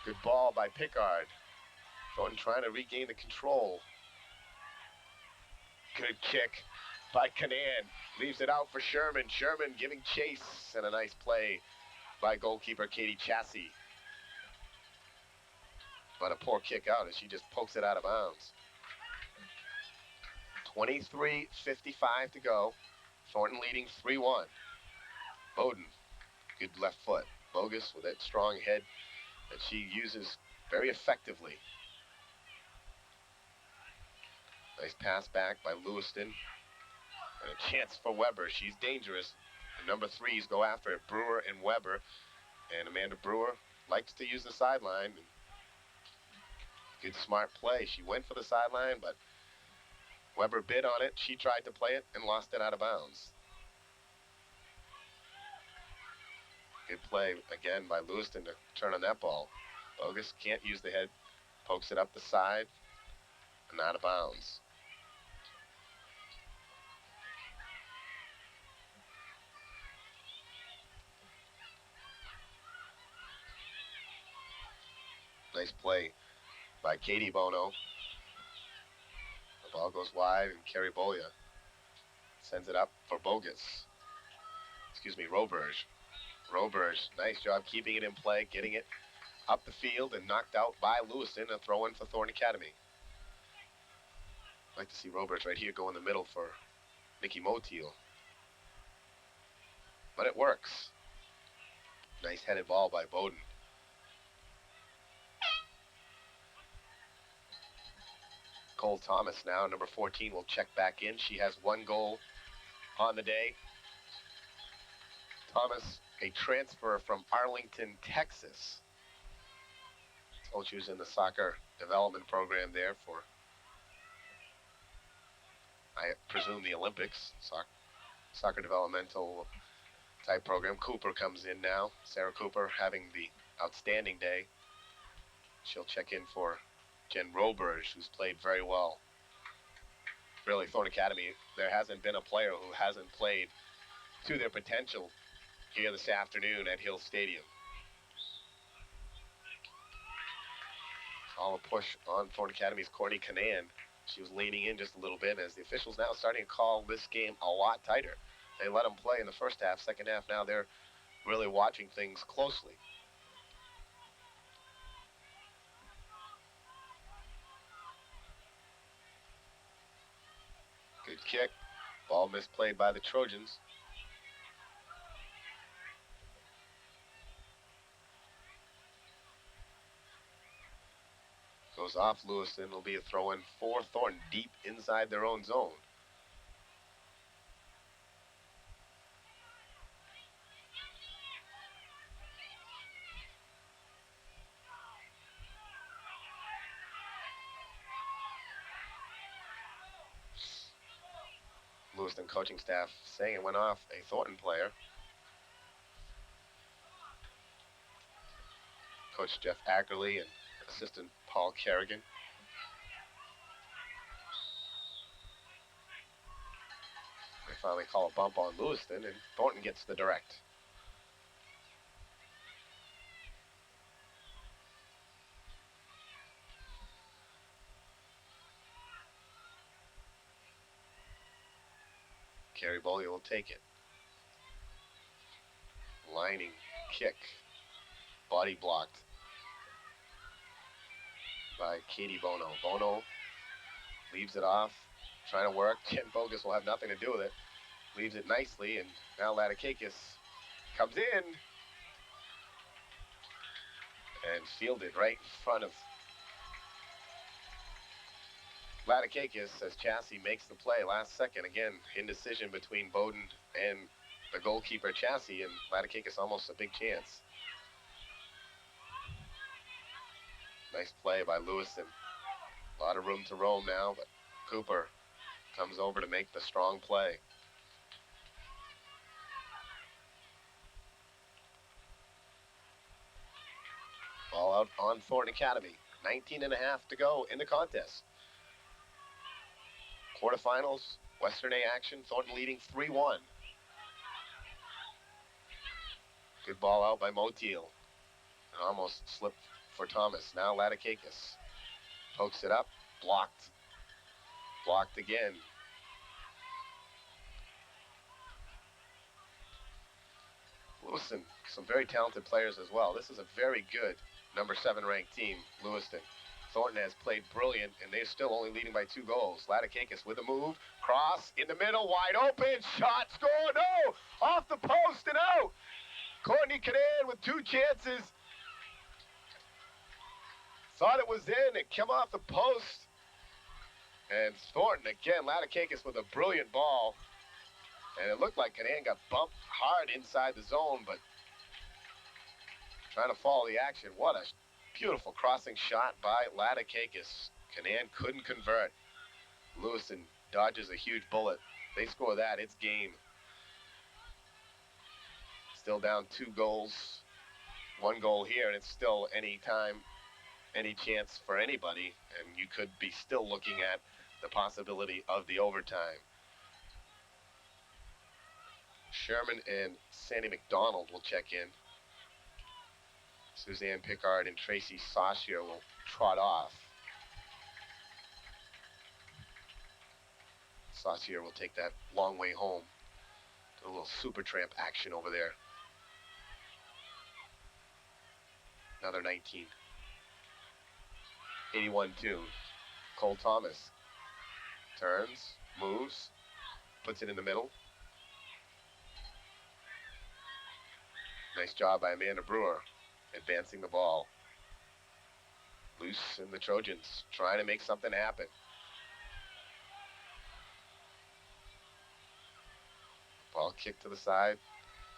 Good ball by Pickard. Thornton trying to regain the control. Good kick by Canan. Leaves it out for Sherman. Sherman giving chase. And a nice play by goalkeeper Katie Chassie. But a poor kick out as she just pokes it out of bounds. 23:55 to go. Thornton leading 3-1. Bowden, good left foot. Bogus with that strong head that she uses very effectively. Nice pass back by Lewiston. And a chance for Weber. She's dangerous. The number threes go after it. Brewer and Weber. And Amanda Brewer likes to use the sideline. Good smart play. She went for the sideline, but Weber bid on it. She tried to play it and lost it out of bounds. Good play again by Lewiston to turn on that ball. Bogus can't use the head. Pokes it up the side and out of bounds. Nice play by Katie Bono. The ball goes wide and Carrie Bolia sends it up for Bogus. Roberge. Roberge, nice job keeping it in play, getting it up the field and knocked out by Lewiston. A throw in for Thornton Academy. I'd like to see Roberge right here go in the middle for Nikki Motiel. But it works. Nice headed ball by Bowden. Cole Thomas now, number 14, will check back in. She has 1 goal on the day. Thomas, a transfer from Arlington, Texas. Told she was in the soccer development program there for, I presume, the Olympics. Soccer developmental type program. Cooper comes in now. Sarah Cooper having the outstanding day. She'll check in for Jen Roberge, who's played very well. Really, Thornton Academy, there hasn't been a player who hasn't played to their potential here this afternoon at Hill Stadium. All a push on Thornton Academy's Courtney Canan. She was leaning in just a little bit as the officials now starting to call this game a lot tighter. They let them play in the first half. Second half now they're really watching things closely. Good kick. Ball misplayed by the Trojans. Goes off Lewiston. It'll be a throw-in for Thornton deep inside their own zone. Lewiston coaching staff saying it went off a Thornton player. Coach Jeff Ackerley and assistant Paul Kerrigan. finally call a bump on Lewiston, and Thornton gets the direct. Kerry Bollier will take it. Lining kick. Body blocked by Katie Bono. Bono leaves it off, trying to work. Jen Bogus will have nothing to do with it. Leaves it nicely, and now Latikakis comes in and fielded right in front of Latikakis as Chassie makes the play last second. Again, indecision between Bowden and the goalkeeper Chassie, and Latikakis almost a big chance. Nice play by Lewiston. A lot of room to roam now, but Cooper comes over to make the strong play. Ball out on Thornton Academy. 19 and a half to go in the contest. Quarterfinals, Western A action. Thornton leading 3-1. Good ball out by Motiel. Almost slipped for Thomas. Now Latikakis pokes it up. Blocked. Blocked again. Lewiston, some very talented players as well. This is a very good number 7 ranked team, Lewiston. Thornton has played brilliant, and they're still only leading by 2 goals. Latikakis with a move. Cross in the middle, wide open. Shot, score, no! Off the post and out! Courtney Canan with 2 chances. Thought it was in. It came off the post. And Thornton, again, Latikakis with a brilliant ball. And it looked like Canan got bumped hard inside the zone, but trying to follow the action. What a beautiful crossing shot by Latikakis. Canan couldn't convert. Lewiston dodges a huge bullet. They score that, it's game. Still down 2 goals. 1 goal here, and it's still any time, any chance for anybody, and you could be still looking at the possibility of the overtime. Sherman and Sandy McDonald will check in. Suzanne Pickard and Tracy Saucier will trot off. Saucier will take that long way home. Do a little super tramp action over there. Another 19. 81-2. Cole Thomas turns, moves, puts it in the middle. Nice job by Amanda Brewer, advancing the ball. Loose in the Trojans, trying to make something happen. Ball kicked to the side.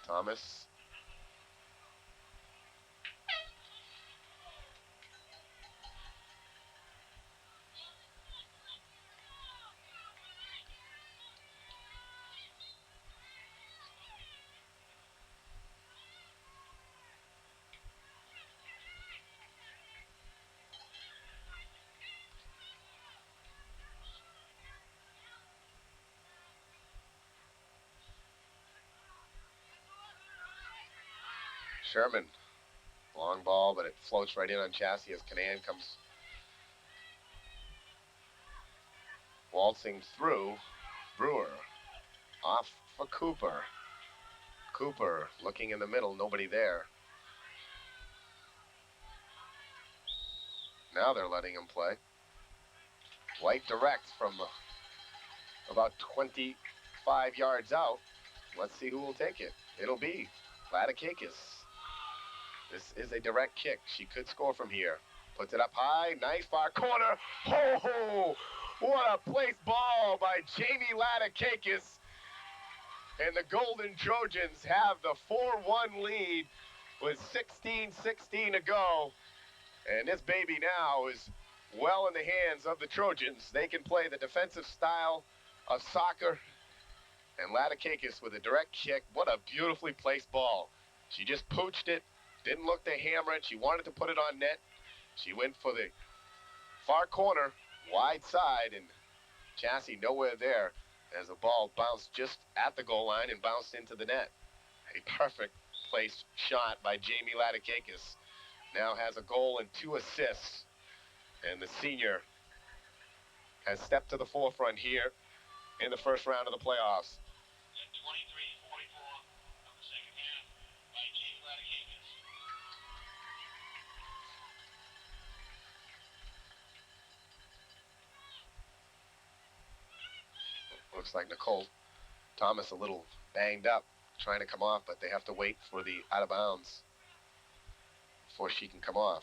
Thomas. Sherman, long ball, but it floats right in on Chassie as Canan comes waltzing through. Brewer, off for Cooper. Cooper looking in the middle, nobody there. Now they're letting him play. White direct from about 25 yards out. Let's see who will take it. It'll be Latikakis. This is a direct kick. She could score from here. Puts it up high. Nice far corner. Ho ho! What a place ball by Jamie Latikakis. And the Golden Trojans have the 4-1 lead with 16:16 to go. And this baby now is well in the hands of the Trojans. They can play the defensive style of soccer. And Latikakis with a direct kick. What a beautifully placed ball. She just pooched it. Didn't look to hammer it. She wanted to put it on net. She went for the far corner, wide side, and Chassie nowhere there. as the ball bounced just at the goal line and bounced into the net. A perfect placed shot by Jamie Ladakakis. Now has a goal and 2 assists. And the senior has stepped to the forefront here in the first round of the playoffs. Looks like Nicole Thomas a little banged up, trying to come off, but they have to wait for the out of bounds before she can come off.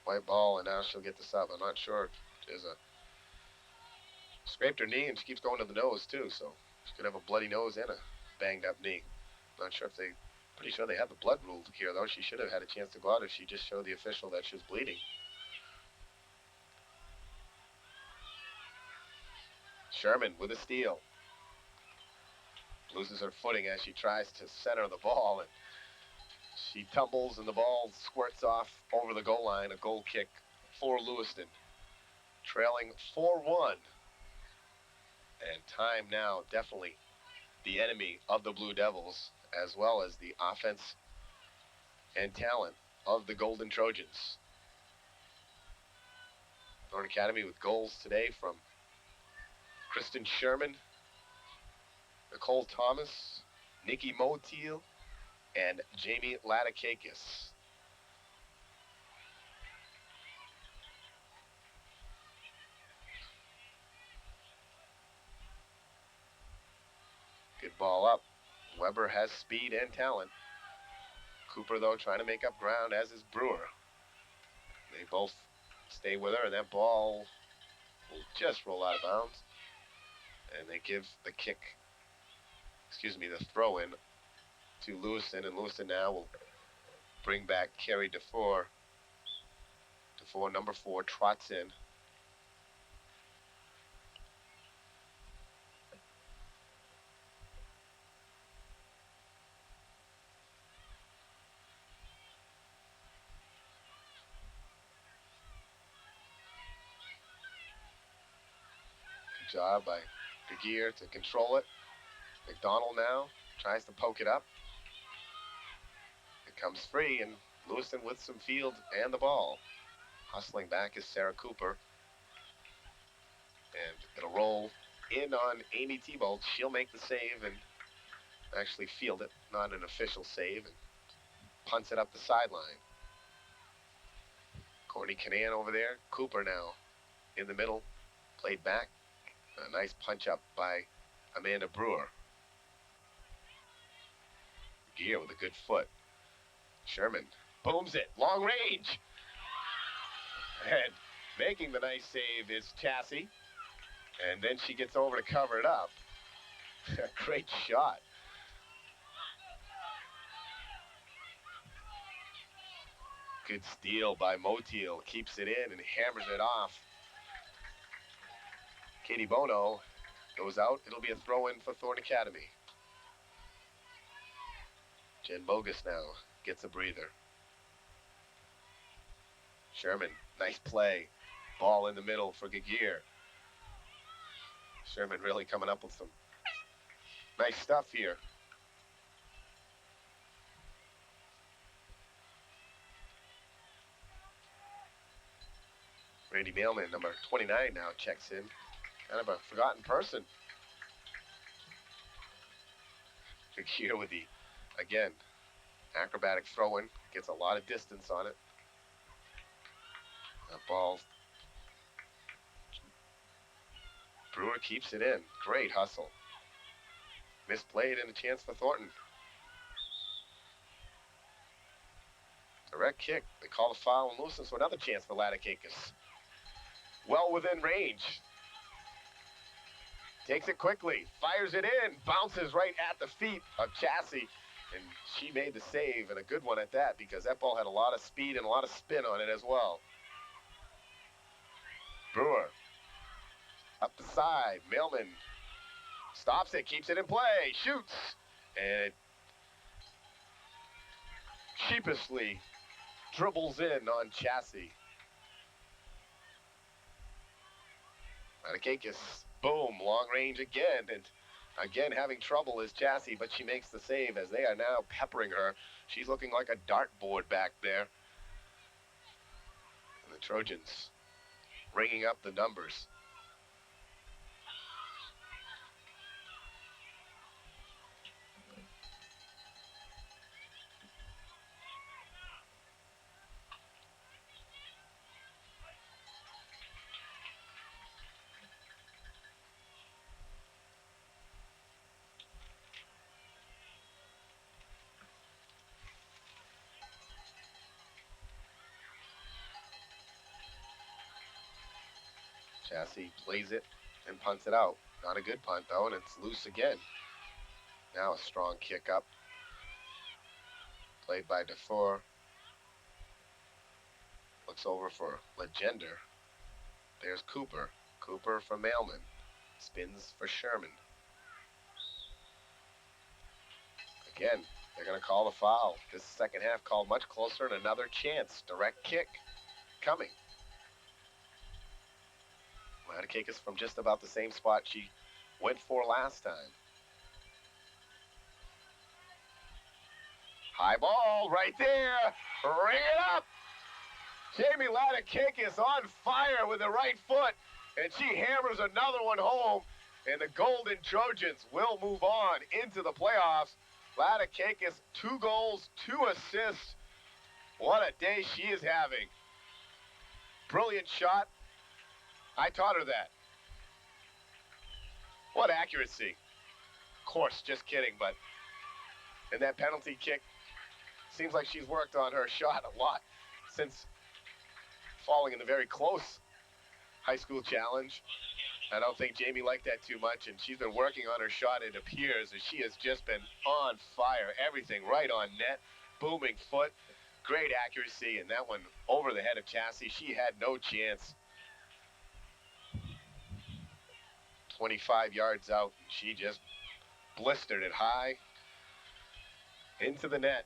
White ball, and now she'll get the sub. I'm not sure. There's a scraped her knee, and she keeps going to the nose too, so she could have a bloody nose and a banged up knee. Not sure if they, pretty sure they have the blood rule here though. She should have had a chance to go out if she just showed the official that she was bleeding. Sherman with a steal. Loses her footing as she tries to center the ball, and she tumbles and the ball squirts off over the goal line. A goal kick for Lewiston. Trailing 4-1. And time now definitely the enemy of the Blue Devils, as well as the offense and talent of the Golden Trojans. Thorn Academy with goals today from Kristen Sherman, Nicole Thomas, Nikki Motil, and Jamie Ladakakis. Good ball up. Weber has speed and talent. Cooper, though, trying to make up ground, as is Brewer. They both stay with her, and that ball will just roll out of bounds. And they give the kick, the throw in to Lewiston, and Lewiston now will bring back Carrie DeFore. DeFore, number 4, trots in. Good job by Gear to control it. McDonald now tries to poke it up. It comes free, and Lewiston with some field and the ball. Hustling back is Sarah Cooper. And it'll roll in on Amy Thibault. She'll make the save and actually field it. Not an official save. And punts it up the sideline. Courtney Canan over there. Cooper now in the middle. Played back. A nice punch up by Amanda Brewer. Gear with a good foot. Sherman booms it. Long range. And making the nice save is Chassie. And then she gets over to cover it up. Great shot. Good steal by Motil. Keeps it in and hammers it off. Katie Bono goes out. It'll be a throw-in for Thorn Academy. Jen Bogus now gets a breather. Sherman, nice play. Ball in the middle for Gear. Sherman really coming up with some nice stuff here. Randy Mailman, number 29, now checks in. Kind of a forgotten person. Gear with the, again, acrobatic throw-in. Gets a lot of distance on it. That ball. Brewer keeps it in. Great hustle. Misplayed and a chance for Thornton. Direct kick. They call the foul and Lewiston, so another chance for Ladakakis. Well within range. Takes it quickly. Fires it in. Bounces right at the feet of Chassie. And she made the save, and a good one at that, because that ball had a lot of speed and a lot of spin on it as well. Brewer. Up the side. Mailman stops it, keeps it in play, shoots. And sheepishly dribbles in on Chassie. Matakakis, boom, long range again, and again having trouble is Chassie, but she makes the save as they are now peppering her. She's looking like a dartboard back there. And the Trojans ringing up the numbers. Chassie plays it and punts it out. Not a good punt, though, and it's loose again. Now a strong kick up. Played by DeFore. Looks over for Legender. There's Cooper. Cooper for Mailman. Spins for Sherman. Again, they're going to call the foul. This second half called much closer and another chance. Direct kick coming. Matakakis from just about the same spot she went for last time. High ball right there. Ring it up. Jamie Matakakis on fire with the right foot, and she hammers another one home, and the Golden Trojans will move on into the playoffs. Matakakis, 2 goals, 2 assists. What a day she is having. Brilliant shot. I taught her that. What accuracy. Of course, just kidding, but in that penalty kick, seems like she's worked on her shot a lot since falling in the very close high school challenge. I don't think Jamie liked that too much, and she's been working on her shot, it appears, and she has just been on fire. Everything right on net, booming foot, great accuracy, and that one over the head of Chassie. She had no chance. 25 yards out, and she just blistered it high into the net.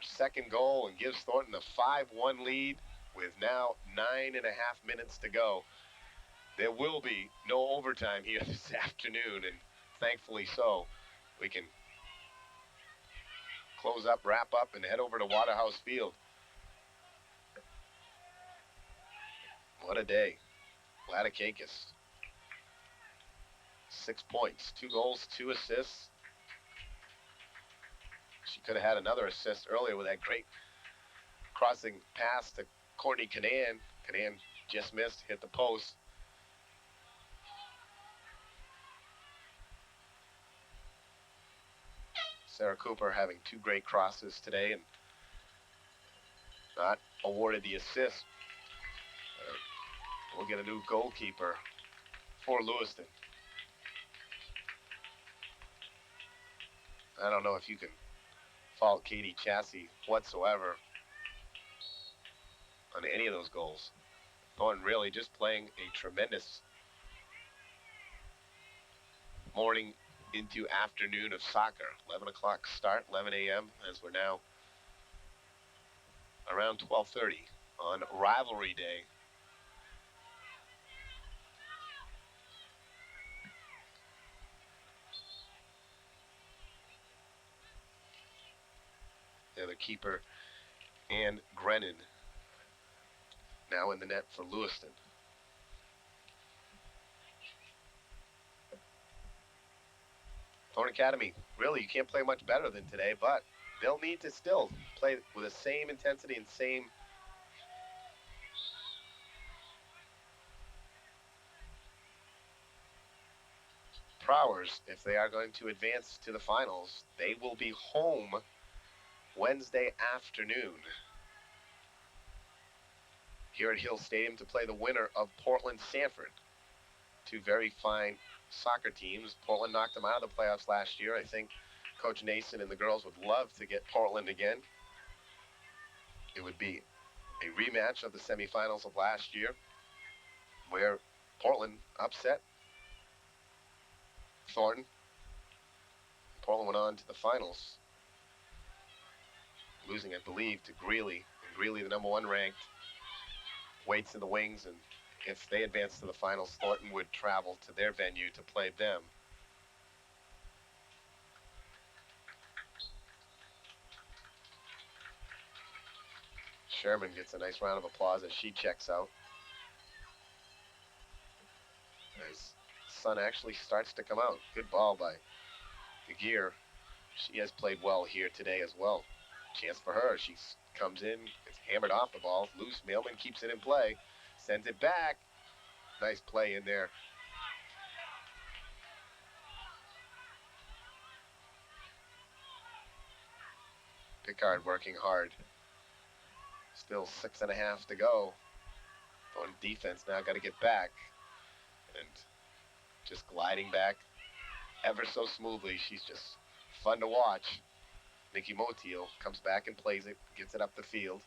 Second goal, and gives Thornton a 5-1 lead with now 9.5 minutes to go. There will be no overtime here this afternoon, and thankfully so. We can close up, wrap up, and head over to Waterhouse Field. What a day. Matakakis. 6 points, 2 goals, 2 assists. She could have had another assist earlier with that great crossing pass to Courtney Canan. Canan just missed, hit the post. Sarah Cooper having 2 great crosses today and not awarded the assist. We'll get a new goalkeeper for Lewiston. I don't know if you can fault Katie Chassie whatsoever on any of those goals. Thornton really just playing a tremendous morning into afternoon of soccer. 11 o'clock start, 11 a.m. as we're now around 12:30 on Rivalry Day. The keeper and Grennan now in the net for Lewiston. Thornton Academy, really, you can't play much better than today, but they'll need to still play with the same intensity and same prowess if they are going to advance to the finals. They will be home Wednesday afternoon here at Hill Stadium to play the winner of Portland-Sanford. 2 very fine soccer teams. Portland knocked them out of the playoffs last year. I think Coach Nason and the girls would love to get Portland again. It would be a rematch of the semifinals of last year, where Portland upset Thornton. Portland went on to the finals, losing, I believe, to Greeley in Greeley, the number 1 ranked, waits in the wings, and if they advance to the finals, Thornton would travel to their venue to play them. Sherman gets a nice round of applause as she checks out. As the sun actually starts to come out. Good ball by the gear. She has played well here today as well. Chance for her. She comes in, gets hammered off the ball. Loose. Mailman keeps it in play. Sends it back. Nice play in there. Pickard working hard. Still 6.5 to go. On defense now, got to get back. And just gliding back ever so smoothly. She's just fun to watch. Nikki Motiel comes back and plays it, gets it up the field.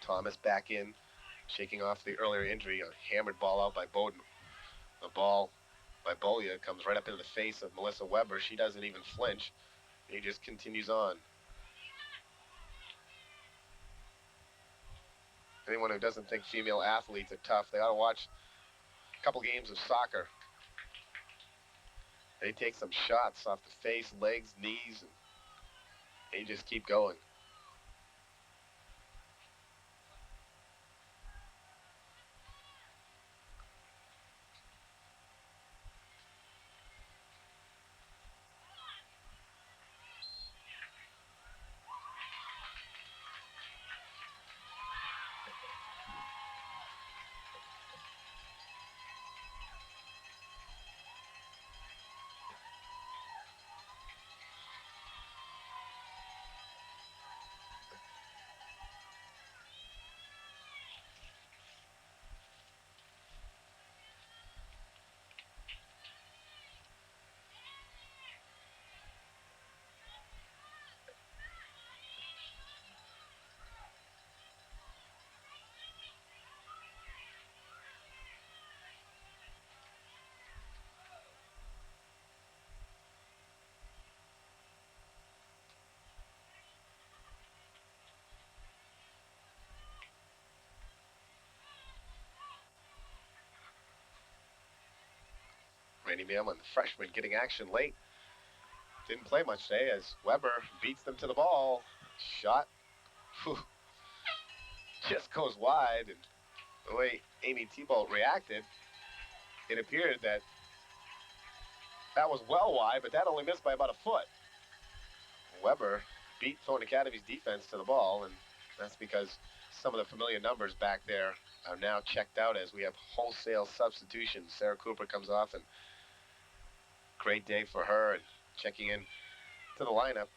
Thomas back in, shaking off the earlier injury. A hammered ball out by Bowden. The ball by Bolia comes right up into the face of Melissa Weber. She doesn't even flinch. He just continues on. Anyone who doesn't think female athletes are tough, they ought to watch a couple games of soccer. They take some shots off the face, legs, knees, and they just keep going. Randy Mailman, the freshman, getting action late. Didn't play much today as Weber beats them to the ball. Shot. Whew, just goes wide. And the way Amy Thibault reacted, it appeared that was well wide, but that only missed by about a foot. Weber beat Thornton Academy's defense to the ball, and that's because some of the familiar numbers back there are now checked out as we have wholesale substitutions. Sarah Cooper comes off, and great day for her, and checking in to the lineup.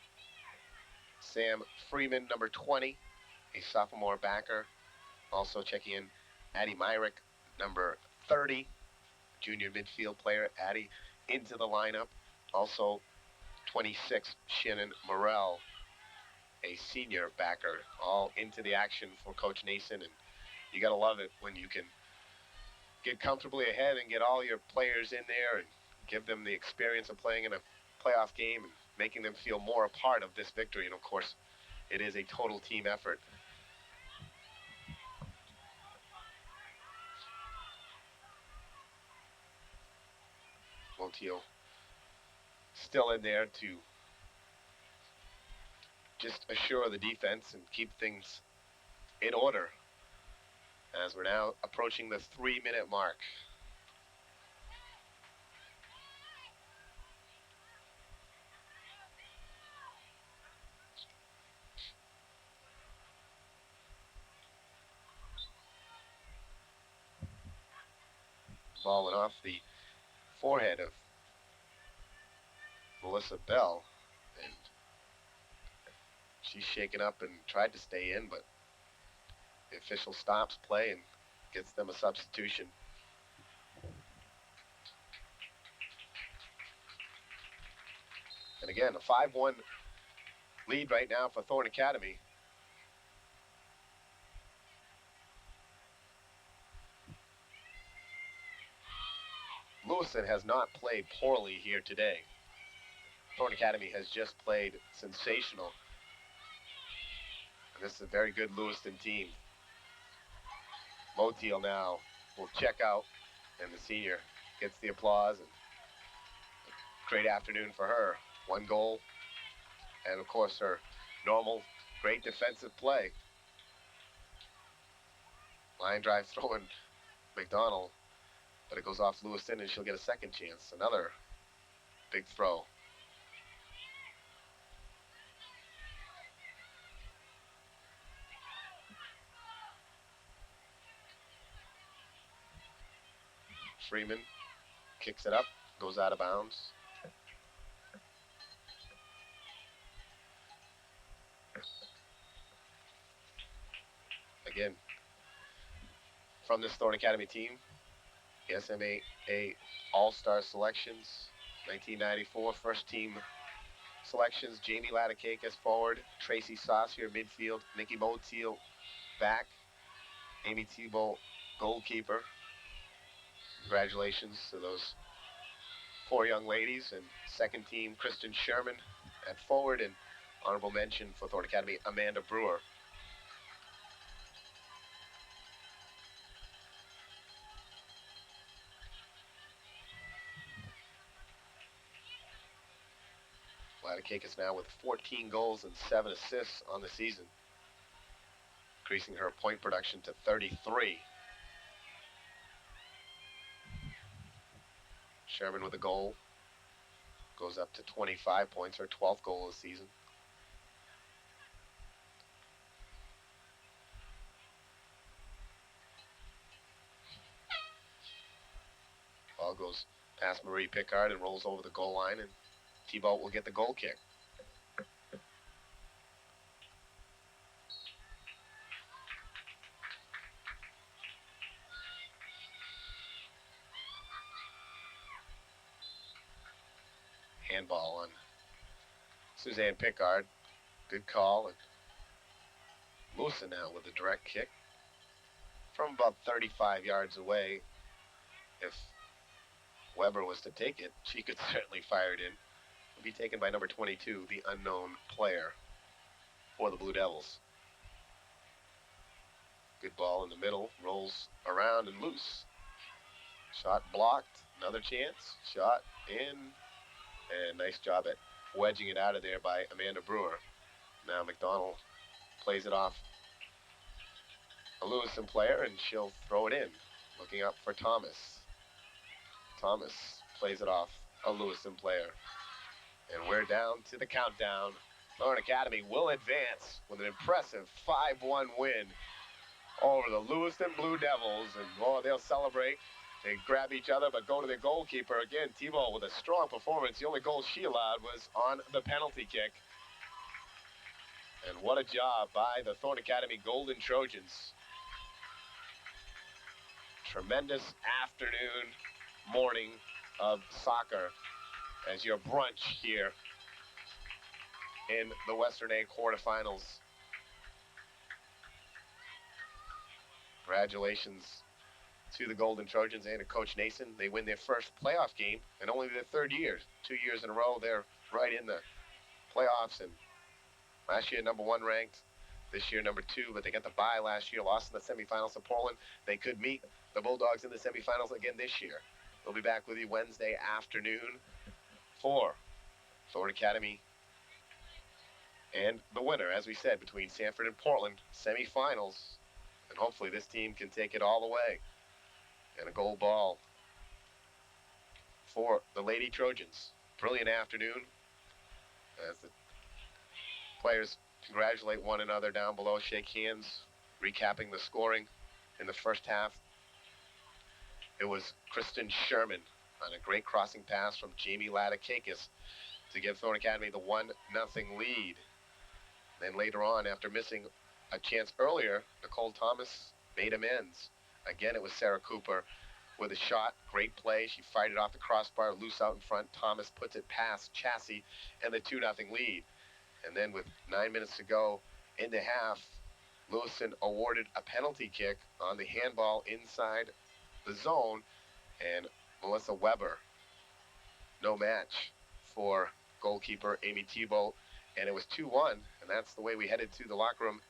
Sam Freeman, number 20, a sophomore backer. Also checking in Addie Myrick, number 30, junior midfield player. Addie into the lineup. Also 26, Shannon Morrell, a senior backer, all into the action for Coach Nason. And you got to love it when you can get comfortably ahead and get all your players in there and give them the experience of playing in a playoff game and making them feel more a part of this victory. And of course, it is a total team effort. Montiel still in there to just assure the defense and keep things in order as we're now approaching the 3-minute mark. Ball went off the forehead of Melissa Bell, and she's shaken up and tried to stay in, but the official stops play and gets them a substitution. And again, a 5-1 lead right now for Thornton Academy. Lewiston has not played poorly here today. Thornton Academy has just played sensational. This is a very good Lewiston team. Motiel now will check out, and the senior gets the applause. And great afternoon for her. 1 goal, and of course her normal great defensive play. Line drive throwing McDonald, but it goes off Lewiston, and she'll get a second chance. Another big throw. Freeman kicks it up, goes out of bounds. Again, from this Thorne Academy team, the SMA All-Star selections, 1994 first team selections, Jamie Ladakakis forward, Tracy Saucier midfield, Nikki Motiel back, Amy Thibault goalkeeper. Congratulations to those 4 young ladies. And second team, Kristen Sherman at forward, and honorable mention for Thorne Academy, Amanda Brewer. Ladakakis now with 14 goals and 7 assists on the season, increasing her point production to 33. Sherman with a goal, goes up to 25 points, her 12th goal of the season. Ball goes past Marie Pickard and rolls over the goal line, and Thibault will get the goal kick. Handball on Suzanne Pickard. Good call. And Lewiston now with a direct kick from about 35 yards away. If Weber was to take it, she could certainly fire it in. It'll be taken by number 22, the unknown player for the Blue Devils. Good ball in the middle, rolls around and loose. Shot blocked, another chance, shot in, and nice job at wedging it out of there by Amanda Brewer. Now McDonald plays it off a Lewiston player, and she'll throw it in, looking up for Thomas. Thomas plays it off a Lewiston player. And we're down to the countdown. Thorne Academy will advance with an impressive 5-1 win over the Lewiston Blue Devils. And, oh, they'll celebrate. They grab each other, but go to their goalkeeper. Again, Thibault with a strong performance. The only goal she allowed was on the penalty kick. And what a job by the Thorne Academy Golden Trojans. Tremendous afternoon, morning of soccer as your brunch here in the Western A quarterfinals. Congratulations to the Golden Trojans and to Coach Nason. They win their first playoff game in only their 3rd year. 2 years in a row, they're right in the playoffs. And last year, number 1 ranked. This year, number 2, but they got the bye last year, lost in the semifinals to Portland. They could meet the Bulldogs in the semifinals again this year. We'll be back with you Wednesday afternoon for Thorne Academy and the winner, as we said, between Sanford and Portland, semifinals. And hopefully this team can take it all the way. And a gold ball for the Lady Trojans. Brilliant afternoon as the players congratulate one another down below, shake hands, recapping the scoring in the first half. It was Kristen Sherman on a great crossing pass from Jamie Ladakakis to give Thorne Academy the 1-0 lead. Then later on, after missing a chance earlier, Nicole Thomas made amends. Again, it was Sarah Cooper with a shot. Great play. She fired it off the crossbar, loose out in front. Thomas puts it past Chassis and the 2-0 lead. And then with 9 minutes to go in the half, Lewiston awarded a penalty kick on the handball inside the zone, and Melissa Weber, no match for goalkeeper Amy Thibault, and it was 2-1, and that's the way we headed to the locker room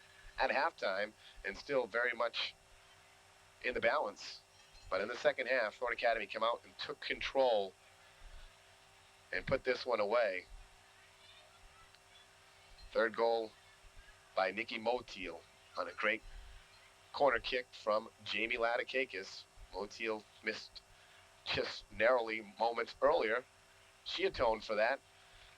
at halftime and still very much in the balance. But in the second half, Thorn Academy came out and took control and put this one away. Third goal by Nikki Motil on a great corner kick from Jamie Ladakakis. Motil missed just narrowly moments earlier. She atoned for that,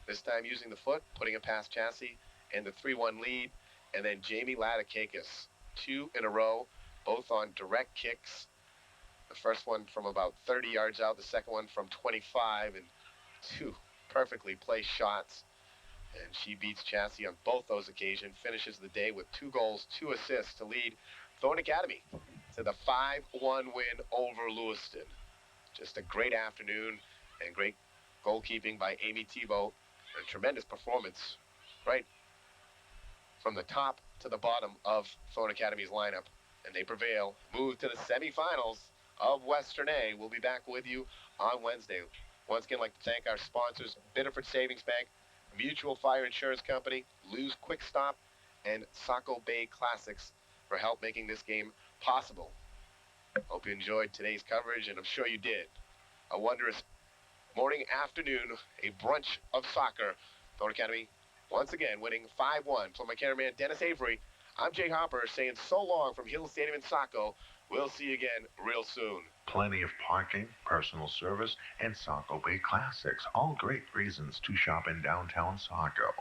this time using the foot, putting it past Chassie, and the 3-1 lead. And then Jamie Ladakakis, 2 in a row, both on direct kicks. The first one from about 30 yards out, the second one from 25, and 2 perfectly placed shots. And she beats Chassie on both those occasions, finishes the day with 2 goals, 2 assists to lead Thorn Academy to the 5-1 win over Lewiston. Just a great afternoon and great goalkeeping by Amy Tebow. A tremendous performance right from the top to the bottom of Thorn Academy's lineup. And they prevail, move to the semifinals of Western A. We'll be back with you on Wednesday. Once again, I'd like to thank our sponsors, Biddeford Savings Bank, Mutual Fire Insurance Company, Lou's Quick Stop, and Saco Bay Classics for help making this game possible. Hope you enjoyed today's coverage, and I'm sure you did. A wondrous morning, afternoon, a brunch of soccer. Thorn Academy once again winning 5-1. For my cameraman Dennis Avery, I'm Jay Hopper saying so long from Hill Stadium in Saco. We'll see you again real soon. Plenty of parking, personal service, and Saco Bay Classics. All great reasons to shop in downtown Saco.